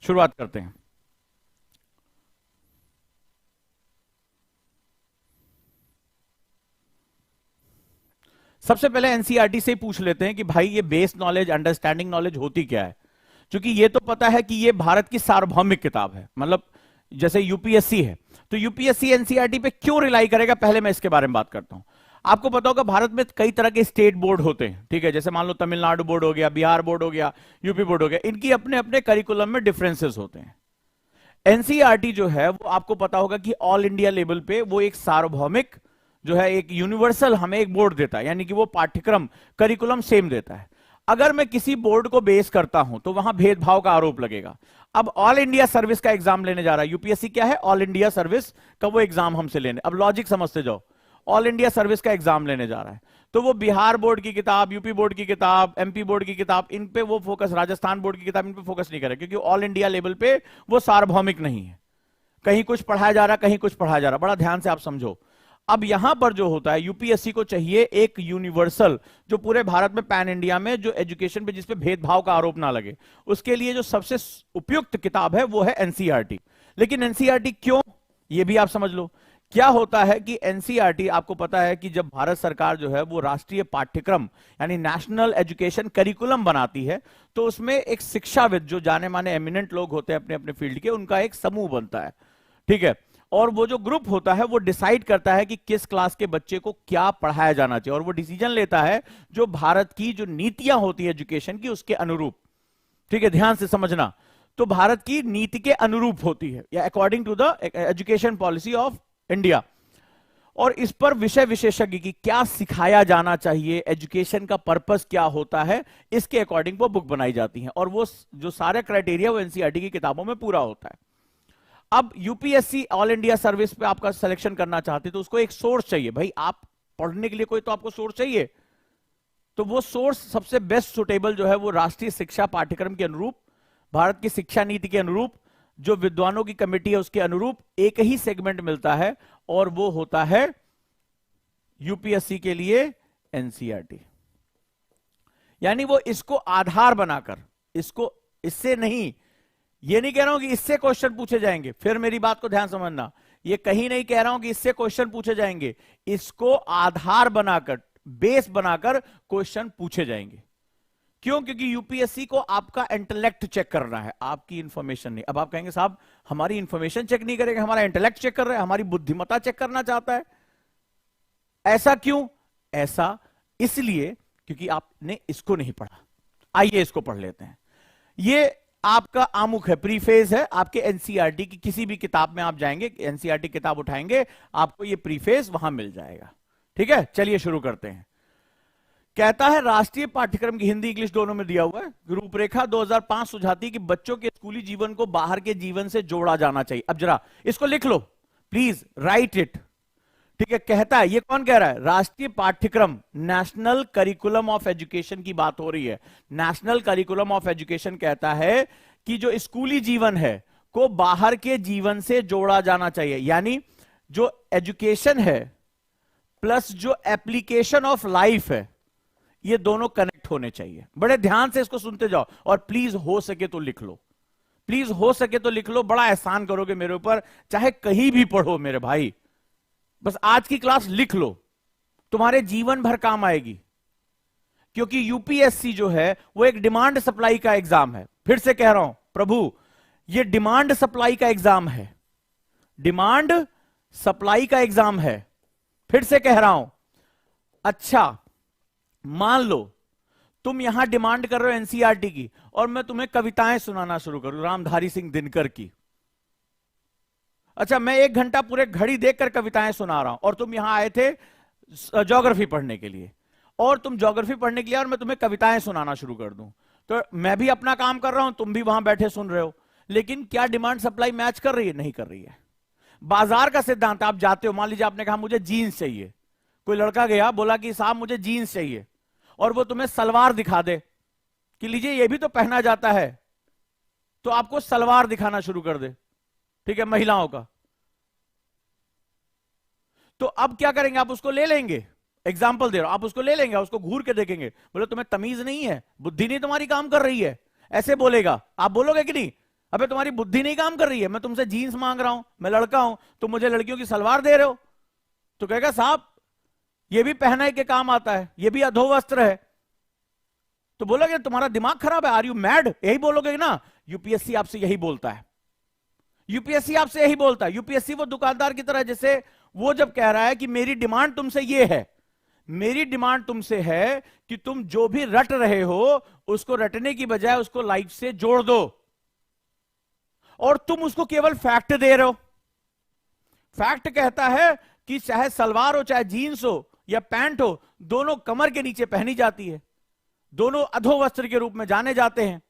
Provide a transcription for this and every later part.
शुरुआत करते हैं। सबसे पहले एनसीईआरटी से ही पूछ लेते हैं कि भाई ये बेस नॉलेज, अंडरस्टैंडिंग नॉलेज होती क्या है। क्योंकि ये तो पता है कि ये भारत की सार्वभौमिक किताब है, मतलब जैसे यूपीएससी है, तो यूपीएससी एनसीईआरटी पे क्यों रिलाई करेगा, पहले मैं इसके बारे में बात करता हूं। आपको पता होगा भारत में कई तरह के स्टेट बोर्ड होते हैं, ठीक है, जैसे मान लो तमिलनाडु बोर्ड हो गया, बिहार बोर्ड हो गया, यूपी बोर्ड हो गया, इनकी अपने अपने करिकुलम में डिफरेंसेस होते हैं। एनसीईआरटी जो है वो आपको पता होगा कि ऑल इंडिया लेवल पे वो एक सार्वभौमिक जो है, एक यूनिवर्सल हमें एक बोर्ड देता है, यानी कि वो पाठ्यक्रम करिकुलम सेम देता है। अगर मैं किसी बोर्ड को बेस करता हूं तो वहां भेदभाव का आरोप लगेगा। अब ऑल इंडिया सर्विस का एग्जाम लेने जा रहा है यूपीएससी, क्या है, ऑल इंडिया सर्विस का वो एग्जाम हमसे लेने, अब लॉजिक समझते जाओ, ऑल इंडिया सर्विस का एग्जाम लेने जा रहा है, तो वो बिहार बोर्ड की किताब, यूपी बोर्ड की किताब, एमपी बोर्ड की किताब, इन पे वो फोकस, राजस्थान बोर्ड की किताब इन पे फोकस नहीं करेगा, क्योंकि ऑल इंडिया लेवल पे वो सार्वभौमिक नहीं है, कहीं कुछ पढ़ाया जा रहा, कहीं कुछ पढ़ाया जा रहा। बड़ा ध्यान से आप समझो। अब यहां पर जो होता है, यूपीएससी को चाहिए एक यूनिवर्सल, जो पूरे भारत में, पैन इंडिया में, जो एजुकेशन पे जिसपे भेदभाव का आरोप ना लगे, उसके लिए जो सबसे उपयुक्त किताब है वो है एनसीईआरटी। लेकिन एनसीईआरटी क्यों, ये भी आप समझ लो। क्या होता है कि एनसीईआरटी, आपको पता है कि जब भारत सरकार जो है वो राष्ट्रीय पाठ्यक्रम यानी नेशनल एजुकेशन करिकुलम बनाती है, तो उसमें एक शिक्षाविद, जो जाने माने एमिनेंट लोग होते हैं अपने अपने फील्ड के, उनका एक समूह बनता है, ठीक है। और वो जो ग्रुप होता है वो डिसाइड करता है कि किस क्लास के बच्चे को क्या पढ़ाया जाना चाहिए, और वो डिसीजन लेता है जो भारत की जो नीतियां होती है एजुकेशन की उसके अनुरूप, ठीक है, ध्यान से समझना। तो भारत की नीति के अनुरूप होती है, या according to the education policy of India. और इस पर विषय विशेषज्ञ की क्या सिखाया जाना चाहिए, एजुकेशन का पर्पस क्या होता है, इसके अकॉर्डिंग वो बुक बनाई जाती है, और वो जो सारे क्राइटेरिया वो एनसीईआरटी की किताबों में पूरा होता है। अब यूपीएससी ऑल इंडिया सर्विस पे आपका सिलेक्शन करना चाहते तो उसको एक सोर्स चाहिए, भाई आप पढ़ने के लिए कोई तो आपको सोर्स चाहिए, तो वो सोर्स सबसे बेस्ट सुटेबल जो है वो राष्ट्रीय शिक्षा पाठ्यक्रम के अनुरूप, भारत की शिक्षा नीति के अनुरूप, जो विद्वानों की कमेटी है उसके अनुरूप एक ही सेगमेंट मिलता है, और वो होता है यूपीएससी के लिए एनसीईआरटी। यानी वो इसको आधार बनाकर, इसको, इससे नहीं, ये नहीं कह रहा हूं कि इससे क्वेश्चन पूछे जाएंगे, फिर मेरी बात को ध्यान समझना, ये कहीं नहीं कह रहा हूं कि इससे क्वेश्चन पूछे जाएंगे, इसको आधार बनाकर, बेस बनाकर क्वेश्चन पूछे जाएंगे। क्यों? क्योंकि यूपीएससी को आपका इंटेलेक्ट चेक करना है, आपकी इंफॉर्मेशन नहीं। अब आप कहेंगे साहब हमारी इंफॉर्मेशन चेक नहीं करेगा, हमारा इंटेलेक्ट चेक कर रहा है, हमारी बुद्धिमत्ता चेक करना चाहता है। ऐसा क्यों? ऐसा इसलिए क्योंकि आपने इसको नहीं पढ़ा। आइए इसको पढ़ लेते हैं। ये आपका आमुख है, प्रीफेस है, आपके एनसीईआरटी की किसी भी किताब में आप जाएंगे, एनसीईआरटी किताब उठाएंगे, आपको ये प्रीफेस वहां मिल जाएगा, ठीक है। चलिए शुरू करते हैं। कहता है राष्ट्रीय पाठ्यक्रम की हिंदी इंग्लिश दोनों में दिया हुआ है, रूपरेखा 2005 सुझाती है कि बच्चों के स्कूली जीवन को बाहर के जीवन से जोड़ा जाना चाहिए। अब जरा इसको लिख लो प्लीज, राइट इट, ठीक है। कहता है, ये कौन कह रहा है? राष्ट्रीय पाठ्यक्रम, नेशनल करिकुलम ऑफ एजुकेशन की बात हो रही है। नेशनल करिकुलम ऑफ एजुकेशन कहता है कि जो स्कूली जीवन है को बाहर के जीवन से जोड़ा जाना चाहिए, यानी जो एजुकेशन है प्लस जो एप्लीकेशन ऑफ लाइफ है, ये दोनों कनेक्ट होने चाहिए। बड़े ध्यान से इसको सुनते जाओ, और प्लीज हो सके तो लिख लो, प्लीज हो सके तो लिख लो, बड़ा एहसान करोगे मेरे ऊपर, चाहे कहीं भी पढ़ो मेरे भाई, बस आज की क्लास लिख लो, तुम्हारे जीवन भर काम आएगी। क्योंकि यूपीएससी जो है वो एक डिमांड सप्लाई का एग्जाम है। फिर से कह रहा हूं प्रभु, ये डिमांड सप्लाई का एग्जाम है, डिमांड सप्लाई का एग्जाम है। फिर से कह रहा हूं, अच्छा मान लो तुम यहां डिमांड कर रहे हो एनसीईआरटी की, और मैं तुम्हें कविताएं सुनाना शुरू करूं रामधारी सिंह दिनकर की। अच्छा, मैं 1 घंटा पूरे घड़ी देखकर कविताएं सुना रहा हूं, और तुम यहां आए थे ज्योग्राफी पढ़ने के लिए, और तुम ज्योग्राफी पढ़ने के लिए, और मैं तुम्हें कविताएं सुनाना शुरू कर दूं, तो मैं भी अपना काम कर रहा हूं, तुम भी वहां बैठे सुन रहे हो, लेकिन क्या डिमांड सप्लाई मैच कर रही है? नहीं कर रही है। बाजार का सिद्धांत, आप जाते हो, मान लीजिए आपने कहा मुझे जीन्स चाहिए, कोई लड़का गया बोला कि साहब मुझे जीन्स चाहिए, और वो तुम्हें सलवार दिखा दे कि लीजिए ये भी तो पहना जाता है, तो आपको सलवार दिखाना शुरू कर दे, ठीक है, महिलाओं का, तो अब क्या करेंगे? आप उसको ले लेंगे, एग्जाम्पल दे रहा हूं, आप उसको ले लेंगे, उसको घूर के देखेंगे, बोले तुम्हें तमीज नहीं है, बुद्धि नहीं तुम्हारी काम कर रही है, ऐसे बोलेगा, आप बोलोगे कि नहीं? अबे तुम्हारी बुद्धि नहीं काम कर रही है, मैं तुमसे जीन्स मांग रहा हूं, मैं लड़का हूं, तुम मुझे लड़कियों की सलवार दे रहे हो। तो कहेगा साहब ये भी पहनाई के काम आता है, ये भी अधोवस्त्र है। तो बोलोगे तुम्हारा दिमाग खराब है, आर यू मैड, यही बोलोगे ना। यूपीएससी आपसे यही बोलता है, यूपीएससी आपसे यही बोलता है। यूपीएससी वो दुकानदार की तरह, जैसे वो जब कह रहा है कि मेरी डिमांड तुमसे ये है, मेरी डिमांड तुमसे है कि तुम जो भी रट रहे हो उसको रटने की बजाय उसको लाइफ से जोड़ दो, और तुम उसको केवल फैक्ट दे रहे हो। फैक्ट कहता है कि चाहे सलवार हो चाहे जीन्स हो या पैंट हो, दोनों कमर के नीचे पहनी जाती है, दोनों अधो वस्त्र के रूप में जाने जाते हैं,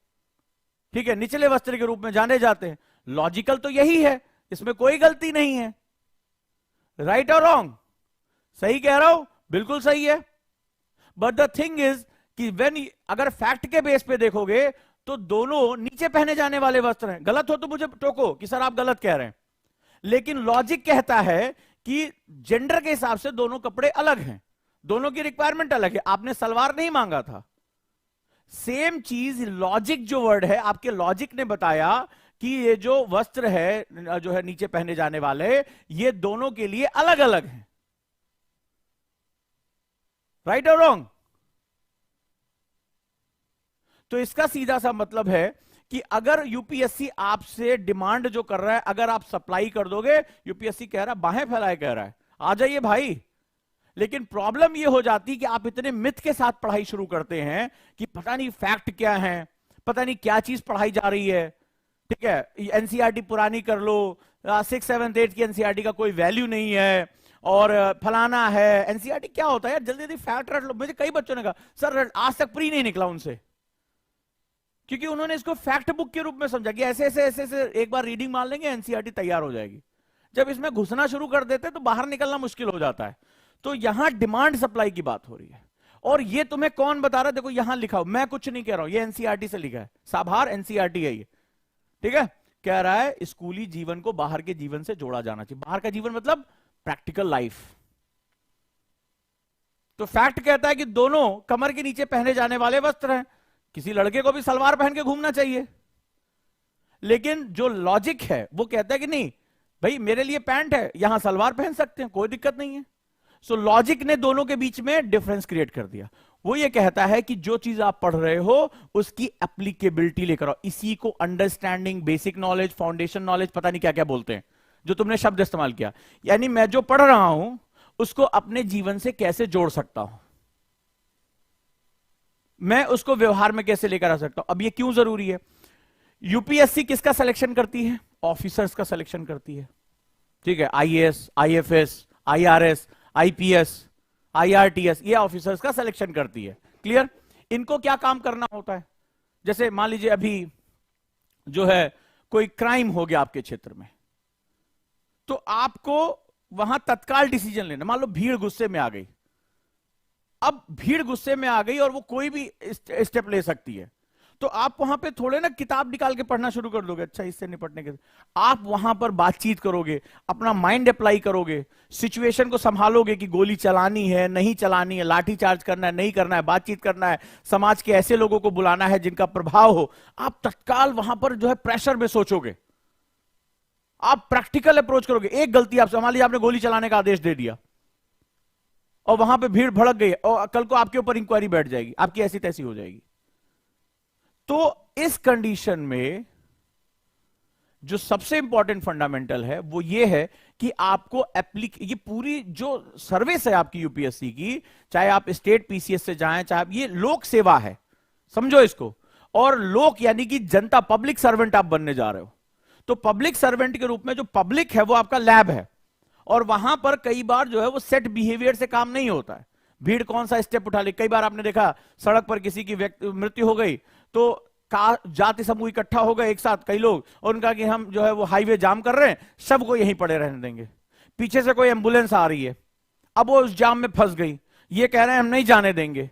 ठीक है, निचले वस्त्र के रूप में जाने जाते हैं। लॉजिकल तो यही है, इसमें कोई गलती नहीं है। राइट और रॉन्ग? सही कह रहा हूं, बिल्कुल सही है। बट द थिंग इज कि व्हेन, अगर फैक्ट के बेस पे देखोगे तो दोनों नीचे पहने जाने वाले वस्त्र हैं। गलत हो तो मुझे टोको कि सर आप गलत कह रहे हैं, लेकिन लॉजिक कहता है कि जेंडर के हिसाब से दोनों कपड़े अलग हैं, दोनों की रिक्वायरमेंट अलग है। आपने सलवार नहीं मांगा था। सेम चीज, लॉजिक जो वर्ड है, आपके लॉजिक ने बताया कि ये जो वस्त्र है जो है नीचे पहने जाने वाले, ये दोनों के लिए अलग अलग हैं। राइट और रॉन्ग? तो इसका सीधा सा मतलब है कि अगर यूपीएससी आपसे डिमांड जो कर रहा है, अगर आप सप्लाई कर दोगे, यूपीएससी कह रहा है, बाहें फैलाए कह रहा है आ जाइए भाई। लेकिन प्रॉब्लम यह हो जाती है कि आप इतने मिथ के साथ पढ़ाई शुरू करते हैं कि पता नहीं फैक्ट क्या है, पता नहीं क्या चीज पढ़ाई जा रही है। ठीक है, एनसीईआरटी पुरानी कर लो, 6, 7, 8 की एनसीईआरटी का कोई वैल्यू नहीं है, और फलाना है। एनसीईआरटी क्या होता है यार, जल्दी जल्दी फैक्ट रट लो। मुझे कई बच्चों ने कहा सर आज तक प्री नहीं निकला उनसे, क्योंकि उन्होंने इसको फैक्ट बुक के रूप में समझा कि ऐसे ऐसे ऐसे ऐसे एक बार रीडिंग मान लेंगे एनसीईआरटी तैयार हो जाएगी। जब इसमें घुसना शुरू कर देते तो बाहर निकलना मुश्किल हो जाता है। तो यहां डिमांड सप्लाई की बात हो रही है, और ये तुम्हें कौन बता रहा है? देखो यहां लिखा हो, मैं कुछ नहीं कह रहा हूं, ये एनसीईआरटी से लिखा है, साभार एनसीईआरटी है ये। ठीक है, कह रहा है स्कूली जीवन को बाहर के जीवन से जोड़ा जाना चाहिए। बाहर का जीवन मतलब प्रैक्टिकल लाइफ। तो फैक्ट कहता है कि दोनों कमर के नीचे पहने जाने वाले वस्त्र हैं, किसी लड़के को भी सलवार पहन के घूमना चाहिए। लेकिन जो लॉजिक है वो कहता है कि नहीं भाई, मेरे लिए पैंट है, यहां सलवार पहन सकते हैं, कोई दिक्कत नहीं है। सो लॉजिक ने दोनों के बीच में डिफरेंस क्रिएट कर दिया। वो ये कहता है कि जो चीज आप पढ़ रहे हो उसकी एप्लीकेबिलिटी लेकर आओ। इसी को understanding, basic knowledge, foundation knowledge, पता नहीं क्या क्या बोलते हैं, जो तुमने शब्द इस्तेमाल किया। यानी मैं जो पढ़ रहा हूं उसको अपने जीवन से कैसे जोड़ सकता हूं, मैं उसको व्यवहार में कैसे लेकर आ सकता हूं। अब ये क्यों जरूरी है? यूपीएससी किसका सिलेक्शन करती है? ऑफिसर्स का सिलेक्शन करती है। ठीक है, IAS, IFS, IRS, IPS, IRTS, ये ऑफिसर्स का सिलेक्शन करती है। क्लियर? इनको क्या काम करना होता है? जैसे मान लीजिए अभी जो है कोई क्राइम हो गया आपके क्षेत्र में, तो आपको वहां तत्काल डिसीजन लेना। मान लो भीड़ गुस्से में आ गई, अब भीड़ गुस्से में आ गई और वो कोई भी स्टेप ले सकती है, तो आप वहां पे थोड़े ना किताब निकाल के पढ़ना शुरू कर दोगे, अच्छा इससे निपटने के। आप वहां पर बातचीत करोगे, अपना माइंड अप्लाई करोगे, सिचुएशन को संभालोगे कि गोली चलानी है नहीं चलानी है, लाठी चार्ज करना है नहीं करना है, बातचीत करना है, समाज के ऐसे लोगों को बुलाना है जिनका प्रभाव हो। आप तत्काल वहां पर जो है प्रेशर में सोचोगे, आप प्रैक्टिकल अप्रोच करोगे। एक गलती आपसे, मान लीजिए आपने गोली चलाने का आदेश दे दिया और वहां पे भीड़ भड़क गई और कल को आपके ऊपर इंक्वायरी बैठ जाएगी, आपकी ऐसी तैसी हो जाएगी। तो इस कंडीशन में जो सबसे इंपॉर्टेंट फंडामेंटल है वो ये है कि आपको ये पूरी जो सर्विस है आपकी यूपीएससी की, चाहे आप स्टेट पीसीएस से जाएं, चाहे ये लोक सेवा है, समझो इसको। और लोक यानी कि जनता, पब्लिक सर्वेंट आप बनने जा रहे हो। तो पब्लिक सर्वेंट के रूप में जो पब्लिक है वो आपका लैब है, और वहां पर कई बार जो है वो सेट बिहेवियर से काम नहीं होता है। भीड़ कौन सा स्टेप उठा ले, कई बार आपने देखा सड़क पर किसी की मृत्यु हो गई तो जाति समूह इकट्ठा हो गए एक साथ कई लोग, और उनका कि हम जो है वो हाईवे जाम कर रहे हैं, सबको यहीं पड़े रहने देंगे। पीछे से कोई एम्बुलेंस आ रही है, अब वो उस जाम में फंस गई, ये कह रहे हैं हम नहीं जाने देंगे।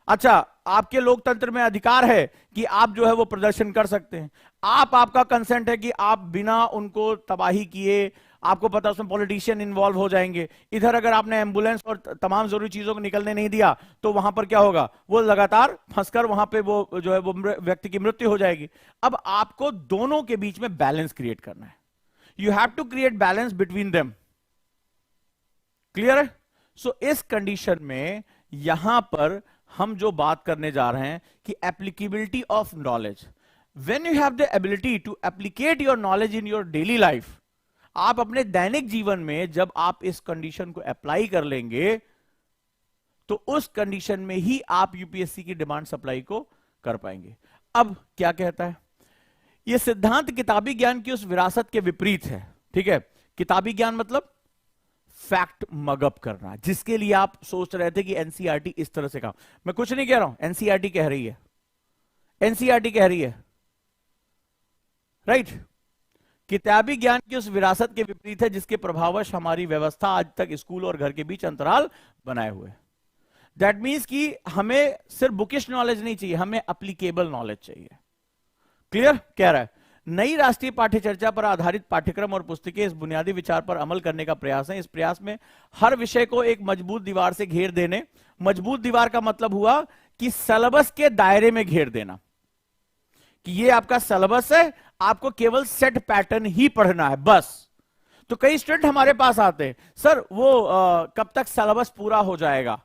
अच्छा, आपके लोकतंत्र में अधिकार है कि आप जो है वो प्रदर्शन कर सकते हैं, आपका कंसेंट है कि आप बिना उनको तबाही किए आपको पता है उसमें पॉलिटिशियन इन्वॉल्व हो जाएंगे। इधर अगर आपने एम्बुलेंस और तमाम जरूरी चीजों को निकलने नहीं दिया तो वहां पर क्या होगा, वो लगातार फंसकर वहां पे वो जो है वो व्यक्ति की मृत्यु हो जाएगी। अब आपको दोनों के बीच में बैलेंस क्रिएट करना है। You have to create balance between them. Clear है? सो इस कंडीशन में यहां पर हम जो बात करने जा रहे हैं कि applicability of knowledge. When you have the ability to applicate your knowledge in your daily life, आप अपने दैनिक जीवन में जब आप इस कंडीशन को अप्लाई कर लेंगे तो उस कंडीशन में ही आप यूपीएससी की डिमांड सप्लाई को कर पाएंगे। अब क्या कहता है यह सिद्धांत? किताबी ज्ञान की उस विरासत के विपरीत है। ठीक है, किताबी ज्ञान मतलब फैक्ट मगअप करना, जिसके लिए आप सोच रहे थे कि एनसीईआरटी इस तरह से काम। मैं कुछ नहीं कह रहा हूं, एनसीईआरटी कह रही है, एनसीईआरटी कह रही है, राइट? किताबी ज्ञान की उस विरासत के विपरीत है जिसके प्रभावश हमारी व्यवस्था आज तक स्कूल और घर के बीच अंतराल बनाए हुए। दैट मीन्स कि हमें सिर्फ बुकिश नॉलेज नहीं चाहिए, हमें एप्लीकेबल नॉलेज चाहिए। क्लियर? कह रहा है नई राष्ट्रीय पाठ्यचर्चा पर आधारित पाठ्यक्रम और पुस्तकें इस बुनियादी विचार पर अमल करने का प्रयास है। इस प्रयास में हर विषय को एक मजबूत दीवार से घेर देने, मजबूत दीवार का मतलब हुआ कि सिलेबस के दायरे में घेर देना, कि ये आपका सिलेबस है, आपको केवल सेट पैटर्न ही पढ़ना है बस। तो कई स्टूडेंट हमारे पास आते हैं, सर वो कब तक सिलेबस पूरा हो जाएगा?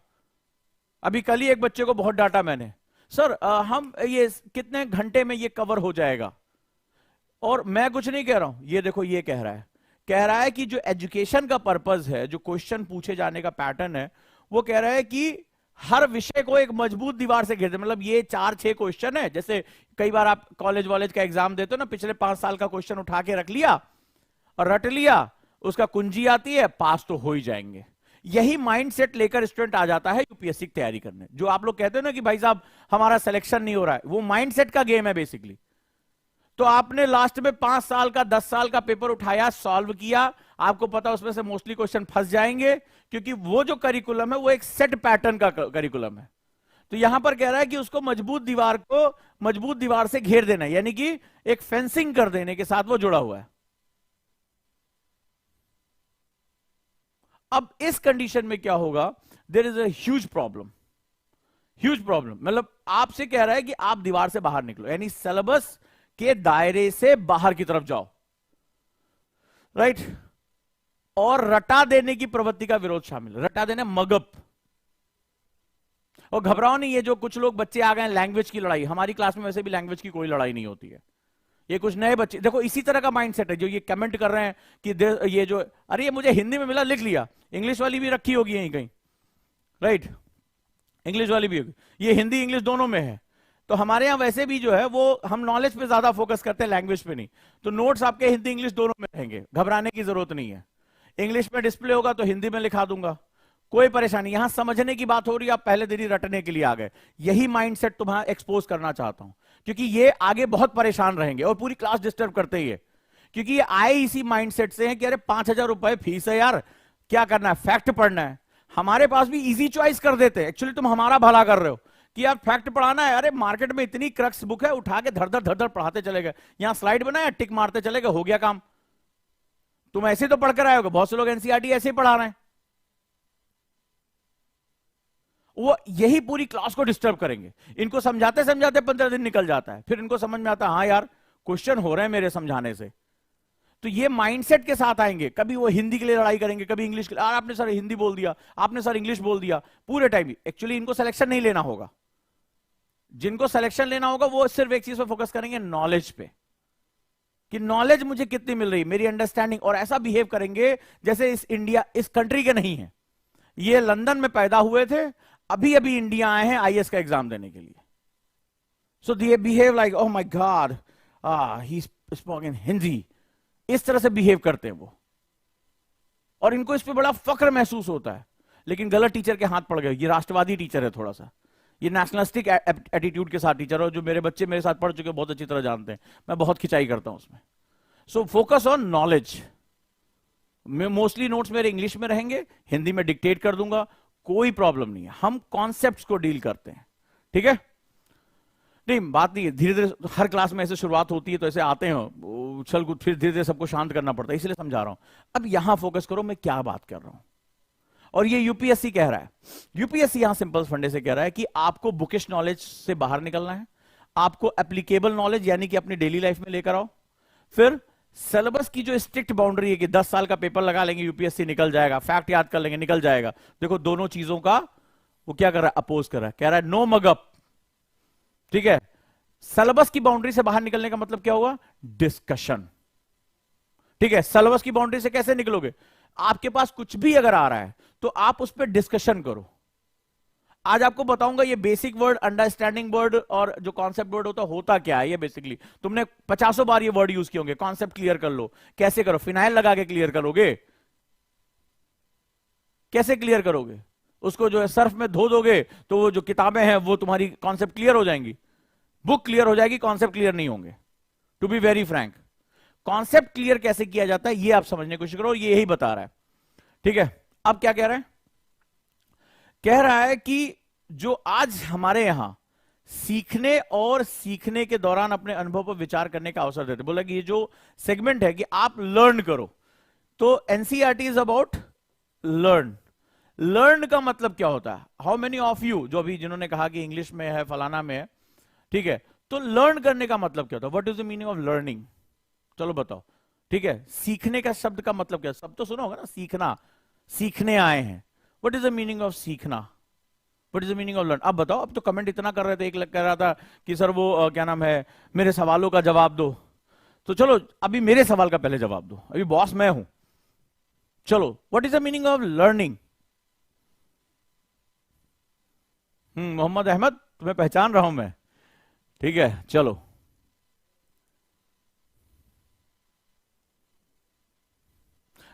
अभी कल ही एक बच्चे को बहुत डांटा मैंने, सर हम ये कितने घंटे में ये कवर हो जाएगा? और मैं कुछ नहीं कह रहा हूं, ये देखो ये कह रहा है कि जो एजुकेशन का पर्पस है, जो क्वेश्चन पूछे जाने का पैटर्न है, वो कह रहा है कि हर विषय को एक मजबूत दीवार से घेर दे। मतलब ये 4-6 क्वेश्चन है, जैसे कई बार आप कॉलेज वॉलेज का एग्जाम देते हो ना, पिछले 5 साल का क्वेश्चन उठा के रख लिया और रट लिया, उसका कुंजी आती है, पास तो हो ही जाएंगे। यही माइंडसेट लेकर स्टूडेंट आ जाता है यूपीएससी की तैयारी करने। जो आप लोग कहते हो ना कि भाई साहब हमारा सिलेक्शन नहीं हो रहा है, वो माइंडसेट का गेम है बेसिकली। तो आपने लास्ट में 5 साल का 10 साल का पेपर उठाया, सॉल्व किया, आपको पता उसमें से मोस्टली क्वेश्चन फंस जाएंगे, क्योंकि वो जो करिकुलम है वो एक सेट पैटर्न का करिकुलम है। तो यहां पर कह रहा है कि उसको मजबूत दीवार से घेर देना, यानी कि एक फेंसिंग कर देने के साथ वो जुड़ा हुआ है। अब इस कंडीशन में क्या होगा, there is a huge problem. मतलब आपसे कह रहा है कि आप दीवार से बाहर निकलो, यानी सिलेबस के दायरे से बाहर की तरफ जाओ, राइट? और रटा देने की प्रवृत्ति का विरोध शामिल। रटा देना, मगअप। और घबराओ नहीं, ये जो कुछ लोग बच्चे आ गए लैंग्वेज की लड़ाई, हमारी क्लास में वैसे भी लैंग्वेज की कोई लड़ाई नहीं होती है। ये कुछ नए बच्चे देखो इसी तरह का माइंडसेट है जो ये कमेंट कर रहे हैं कि ये जो, अरे ये मुझे हिंदी में मिला, लिख लिया, इंग्लिश वाली भी रखी होगी यहीं कहीं, राइट? इंग्लिश वाली भी होगी, ये हिंदी इंग्लिश दोनों में है। तो हमारे यहां वैसे भी जो है वो हम नॉलेज पे ज्यादा फोकस करते हैं, लैंग्वेज पे नहीं। तो नोट्स आपके हिंदी इंग्लिश दोनों में रहेंगे, घबराने की जरूरत नहीं है। इंग्लिश में डिस्प्ले होगा तो हिंदी में लिखा दूंगा, कोई परेशानी। यहां समझने की बात हो रही है, आप पहले दिन ही रटने के लिए आ गए। यही माइंडसेट तुम्हारा एक्सपोज करना चाहता हूं, क्योंकि ये आगे बहुत परेशान रहेंगे और पूरी क्लास डिस्टर्ब करते ही है, क्योंकि ये आए इसी माइंडसेट से हैं कि अरे 5,000 रुपए फीस है यार, क्या करना है, फैक्ट पढ़ना है। हमारे पास भी इजी चॉइस कर देते हैं। एक्चुअली तुम हमारा भला कर रहे हो कि यार फैक्ट पढ़ाना है, अरे मार्केट में इतनी क्रक्स बुक है, उठा के धर धर पढ़ाते चले गए, यहां स्लाइड बनाया, टिक मारते चले गए, हो गया काम। तुम ऐसे तो पढ़कर आए होगे, बहुत से लोग एनसीईआरटी ऐसे ही पढ़ा रहे हैं। वो यही पूरी क्लास को डिस्टर्ब करेंगे। इनको समझाते समझाते 15 दिन निकल जाता है, फिर इनको समझ में आता है हाँ यार क्वेश्चन हो रहे हैं मेरे समझाने से। तो ये माइंडसेट के साथ आएंगे, कभी वो हिंदी के लिए लड़ाई करेंगे, कभी इंग्लिश के लिए, आपने सर हिंदी बोल दिया, आपने सर इंग्लिश बोल दिया, पूरे टाइम। एक्चुअली इनको सिलेक्शन नहीं लेना होगा, जिनको सिलेक्शन लेना होगा वो सिर्फ एक चीज पे फोकस करेंगे, नॉलेज पे, कि नॉलेज मुझे कितनी मिल रही, मेरी अंडरस्टैंडिंग। और ऐसा बिहेव करेंगे जैसे इस कंट्री के नहीं है, ये लंदन में पैदा हुए थे, अभी अभी इंडिया आए हैं आईएएस का एग्जाम देने के लिए। So they behave like oh my god he spoken Hindi, इस तरह से बिहेव करते हैं वो, और इनको इस पे बड़ा फक्र महसूस होता है। लेकिन गलत टीचर के हाथ पड़ गए। ये राष्ट्रवादी टीचर है, थोड़ा सा ये नेशनलिस्टिक एटीट्यूड के साथ टीचर है, जो मेरे बच्चे मेरे साथ पढ़ चुके बहुत अच्छी तरह जानते हैं, मैं बहुत खिंचाई करता हूं उसमें। So focus on knowledge. Mostly notes मेरे इंग्लिश में रहेंगे, हिंदी में डिक्टेट कर दूंगा, कोई प्रॉब्लम नहीं है। हम कॉन्सेप्ट्स को डील करते हैं, ठीक है? नहीं, बात नहीं है, धीरे धीरे हर क्लास में ऐसे शुरुआत होती है तो ऐसे आते हैं उछल कूद, फिर धीरे धीरे सबको शांत करना पड़ता है, इसलिए समझा रहा हूं। अब यहां फोकस करो मैं क्या बात कर रहा हूं। और ये यूपीएससी कह रहा है, यूपीएससी यहां सिंपल फंडे से कह रहा है कि आपको बुकिश नॉलेज से बाहर निकलना है, आपको एप्लीकेबल नॉलेज यानी कि अपनी डेली लाइफ में लेकर आओ, फिर सिलेबस की जो स्ट्रिक्ट बाउंड्री है कि 10 साल का पेपर लगा लेंगे यूपीएससी निकल जाएगा, फैक्ट याद कर लेंगे निकल जाएगा, देखो दोनों चीजों का वो क्या कर रहा है, अपोज कर रहा है, कह रहा है नो मगअप। ठीक है, सिलेबस की बाउंड्री से बाहर निकलने का मतलब क्या होगा, डिस्कशन। ठीक है, सिलेबस की बाउंड्री से कैसे निकलोगे, आपके पास कुछ भी अगर आ रहा है तो आप उस पर डिस्कशन करो। आज आपको बताऊंगा ये बेसिक वर्ड, अंडरस्टैंडिंग वर्ड और जो कॉन्सेप्ट वर्ड होता क्या है। ये बेसिकली तुमने 50 बार ये वर्ड यूज किए होंगे। कॉन्सेप्ट क्लियर कर लो, कैसे करो, फिनाइल लगा के क्लियर करोगे, कैसे क्लियर करोगे, उसको जो है सर्फ में धो दोगे तो वो जो किताबें हैं वो तुम्हारी कॉन्सेप्ट क्लियर हो जाएंगी, बुक क्लियर हो जाएगी, कॉन्सेप्ट क्लियर नहीं होंगे। To be very frank, concept clear कैसे किया जाता है ये आप समझने की कोशिश करो, ये यही बता रहा है। ठीक है, अब क्या कह रहा है, कह रहा है कि जो आज हमारे यहां सीखने और सीखने के दौरान अपने अनुभव पर विचार करने का अवसर देते, बोला कि ये जो सेगमेंट है कि आप लर्न करो, तो NCERT is about learn. Learn का मतलब क्या होता है, हाउ मेनी ऑफ यू, जो अभी जिन्होंने कहा कि इंग्लिश में है फलाना में है, ठीक है, तो लर्न करने का मतलब क्या होता है, what is the meaning of learning, चलो बताओ। ठीक है, सीखने का शब्द का मतलब क्या, सब तो सुना होगा ना, सीखना, सीखने आए हैं, what is the meaning of सीखना, what is the meaning of learn. अब बताओ, अब तो कमेंट इतना कर रहे थे, एक कह रहा था कि सर वो क्या नाम है, मेरे सवालों का जवाब दो, तो चलो अभी मेरे सवाल का पहले जवाब दो, अभी बॉस मैं हूं। चलो, what is the meaning of learning. Mohammad Ahmed, तुम्हें पहचान रहा हूं मैं, ठीक है, चलो।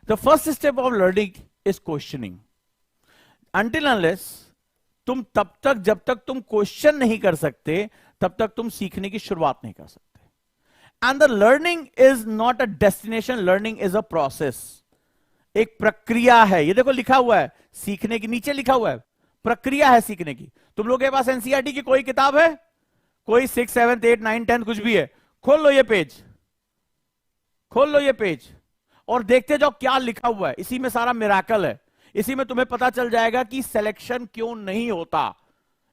The first step of learning is questioning. Until unless तुम तब तक, जब तक तुम क्वेश्चन नहीं कर सकते तब तक तुम सीखने की शुरुआत नहीं कर सकते। And the learning is not a destination, learning is a process, एक प्रक्रिया है। ये देखो लिखा हुआ है, सीखने की नीचे लिखा हुआ है, प्रक्रिया है सीखने की। तुम लोग के पास एनसीईआरटी की कोई किताब है, कोई 6, 7, 8, 9, 10 कुछ भी है, खोल लो ये पेज, खोल लो ये पेज और देखते जाओ क्या लिखा हुआ है। इसी में सारा मिराकल है, इसी में तुम्हें पता चल जाएगा कि सिलेक्शन क्यों नहीं होता।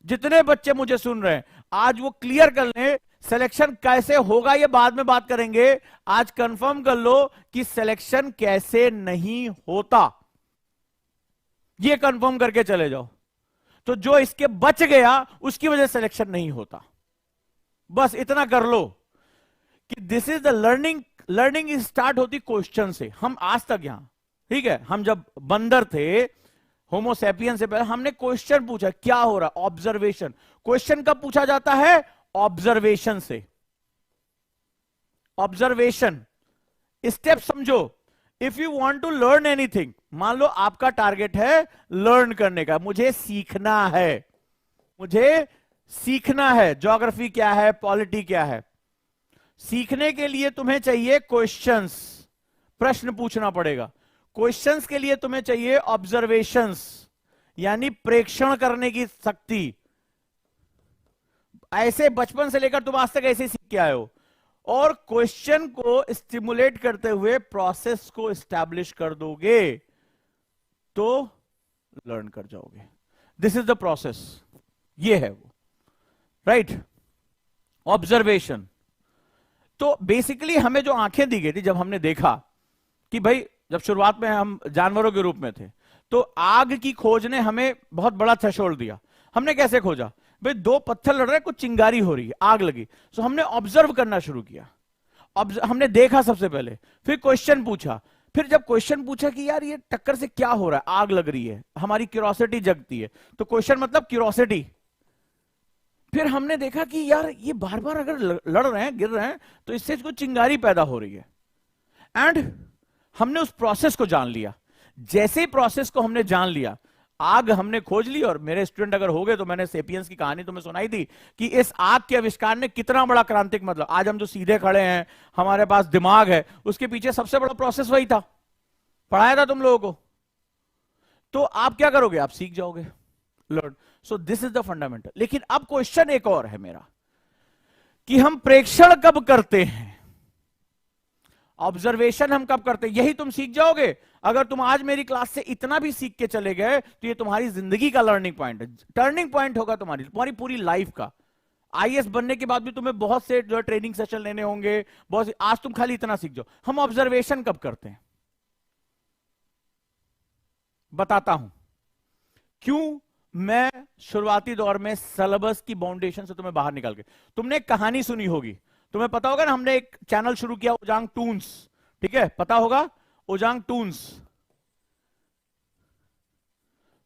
जितने बच्चे मुझे सुन रहे हैं आज वो क्लियर कर लें, सिलेक्शन कैसे होगा ये बाद में बात करेंगे, आज कंफर्म कर लो कि सिलेक्शन कैसे नहीं होता, ये कंफर्म करके चले जाओ। तो जो इसके बच गया उसकी वजह से सिलेक्शन नहीं होता, बस इतना कर लो कि this is the learning. Learning start होती क्वेश्चन से। हम आज तक यहां, ठीक है, हम जब बंदर थे, होमोसेपियन से पहले हमने क्वेश्चन पूछा, क्या हो रहा, ऑब्जर्वेशन। क्वेश्चन कब पूछा जाता है, ऑब्जर्वेशन से। ऑब्जर्वेशन स्टेप समझो। If you want to learn anything, मान लो आपका टारगेट है लर्न करने का, मुझे सीखना है, मुझे सीखना है, ज्योग्राफी क्या है, पॉलिटी क्या है। सीखने के लिए तुम्हें चाहिए क्वेश्चंस, प्रश्न पूछना पड़ेगा। क्वेश्चंस के लिए तुम्हें चाहिए ऑब्जर्वेशंस, यानी प्रेक्षण करने की शक्ति। ऐसे बचपन से लेकर तुम आज तक ऐसे सीख के आए हो, और क्वेश्चन को स्टिमुलेट करते हुए प्रोसेस को एस्टैब्लिश कर दोगे तो लर्न कर जाओगे। दिस इज द प्रोसेस, ये है वो, राइट। ऑब्जर्वेशन। तो बेसिकली हमें जो आंखें दी गई थी, जब हमने देखा कि भाई, जब शुरुआत में हम जानवरों के रूप में थे तो आग की खोज ने हमें बहुत बड़ा थ्रेशोल्ड दिया। हमने कैसे खोजा, भाई दो पत्थर लड़ रहे, कुछ चिंगारी हो रही है, आग लगी, तो हमने ऑब्जर्व करना शुरू किया। हमने देखा सबसे पहले, फिर क्वेश्चन पूछा, फिर जब क्वेश्चन पूछा कि यार ये टक्कर से क्या हो रहा है, आग लग रही है, हमारी क्यूरोसिटी जगती है, तो क्वेश्चन मतलब क्यूरोसिटी। फिर हमने देखा कि यार ये बार बार अगर लड़ रहे हैं, गिर रहे हैं, तो इससे कुछ चिंगारी पैदा हो रही है। एंड हमने उस प्रोसेस को जान लिया। जैसे ही प्रोसेस को हमने जान लिया, आग हमने खोज ली। और मेरे स्टूडेंट अगर हो गए तो मैंने सेपियंस की कहानी तुम्हें सुनाई थी कि इस आग के आविष्कार ने कितना बड़ा क्रांतिक, मतलब आज हम जो सीधे खड़े हैं, हमारे पास दिमाग है, उसके पीछे सबसे बड़ा प्रोसेस वही था, पढ़ाया था तुम लोगों को। तो आप क्या करोगे, आप सीख जाओगे, learn. So this is the fundamental. लेकिन अब क्वेश्चन एक और है मेरा कि हम प्रेक्षण कब करते हैं, ऑब्जर्वेशन हम कब करते हैं, यही तुम सीख जाओगे। अगर तुम आज मेरी क्लास से इतना भी सीख के चले गए तो ये तुम्हारी जिंदगी का लर्निंग पॉइंट है, टर्निंग पॉइंट होगा तुम्हारी तुम्हारी पूरी लाइफ का। आईएएस बनने के बाद भी तुम्हें बहुत से जो ट्रेनिंग सेशन लेने होंगे, बहुत आज तुम खाली इतना सीख जाओ। हम ऑब्जर्वेशन कब करते हैं, बताता हूं क्यों। मैं शुरुआती दौर में सिलेबस की बाउंडेशन से तुम्हें बाहर निकाल के, तुमने एक कहानी सुनी होगी, तुम्हें पता होगा ना, हमने एक चैनल शुरू किया ओजांग टून्स, ठीक है, पता होगा ओजांग टून्स।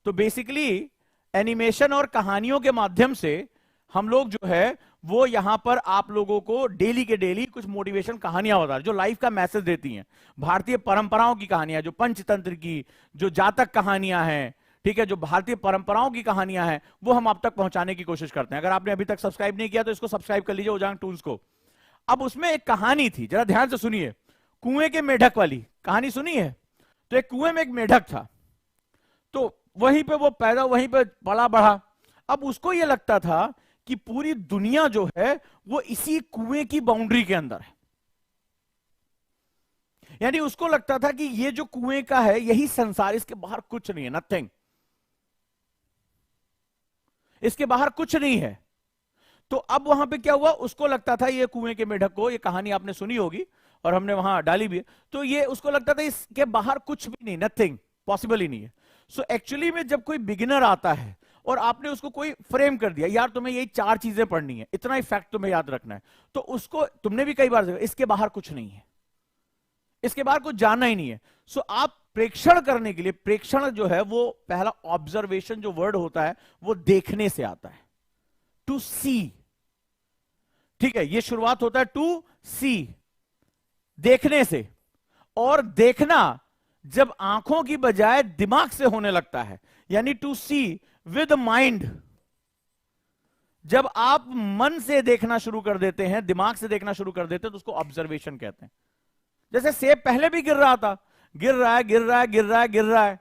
तो बेसिकली एनिमेशन और कहानियों के माध्यम से हम लोग जो है वो यहां पर आप लोगों को डेली के डेली कुछ मोटिवेशन कहानियां बता रहे जो लाइफ का मैसेज देती हैं, भारतीय परंपराओं की कहानियां, जो पंचतंत्र की, जो जातक कहानियां हैं, ठीक है, जो भारतीय परंपराओं की कहानियां हैं, वो हम आप तक पहुंचाने की कोशिश करते हैं। अगर आपने अभी तक सब्सक्राइब नहीं किया तो इसको सब्सक्राइब कर लीजिए, ओजांग टून्स को। अब उसमें एक कहानी थी, जरा ध्यान से सुनिए, कुएं के मेढक वाली कहानी सुनी है। तो एक कुएं में एक मेढक था, तो वहीं पे वो पैदा, वहीं पे बड़ा बढ़ा। अब उसको यह लगता था कि पूरी दुनिया जो है वो इसी कुएं की बाउंड्री के अंदर है, यानी उसको लगता था कि ये जो कुएं का है यही संसार, इसके बाहर कुछ नहीं है, नथिंग, इसके बाहर कुछ नहीं है। तो अब वहां पे क्या हुआ, उसको लगता था, ये कुएं के मेढक को, ये कहानी आपने सुनी होगी और हमने वहां डाली भी है, तो ये उसको लगता था इसके बाहर कुछ भी नहीं, नथिंग, पॉसिबल ही नहीं है। सो एक्चुअली में जब कोई बिगिनर आता है और आपने उसको कोई फ्रेम कर दिया, यार तुम्हें यही 4 चीजें पढ़नी है, इतना ही फैक्ट तुम्हें याद रखना है, तो उसको तुमने भी कई बार देखा, इसके बाहर कुछ नहीं है, इसके बाहर कुछ जानना ही नहीं है। सो आप प्रेक्षण करने के लिए, प्रेक्षण जो है वो पहला ऑब्जर्वेशन जो वर्ड होता है वो देखने से आता है, टू सी, ठीक है, ये शुरुआत होता है टू सी, देखने से। और देखना जब आंखों की बजाय दिमाग से होने लगता है, यानी टू सी विद माइंड, जब आप मन से देखना शुरू कर देते हैं, दिमाग से देखना शुरू कर देते हैं, तो उसको ऑब्जर्वेशन कहते हैं। जैसे सेब पहले भी गिर रहा था, गिर रहा है, गिर रहा है, गिर रहा है, गिर रहा है,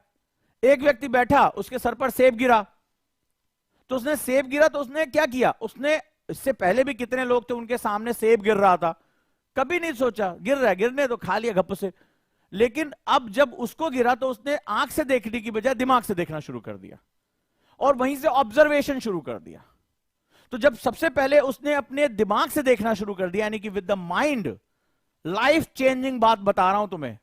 एक व्यक्ति बैठा, उसके सर पर सेब गिरा, तो उसने सेब गिरा तो उसने क्या किया, उसने, इससे पहले भी कितने लोग थे उनके सामने सेब गिर रहा था, कभी नहीं सोचा गिर रहा है, गिरने तो खा लिया गप से। लेकिन अब जब उसको गिरा तो उसने आंख से देखने की बजाय दिमाग से देखना शुरू कर दिया और वहीं से ऑब्जर्वेशन शुरू कर दिया। तो जब सबसे पहले उसने अपने दिमाग से देखना शुरू कर दिया, यानी कि with the mind, life changing बात बता रहा हूं तुम्हें,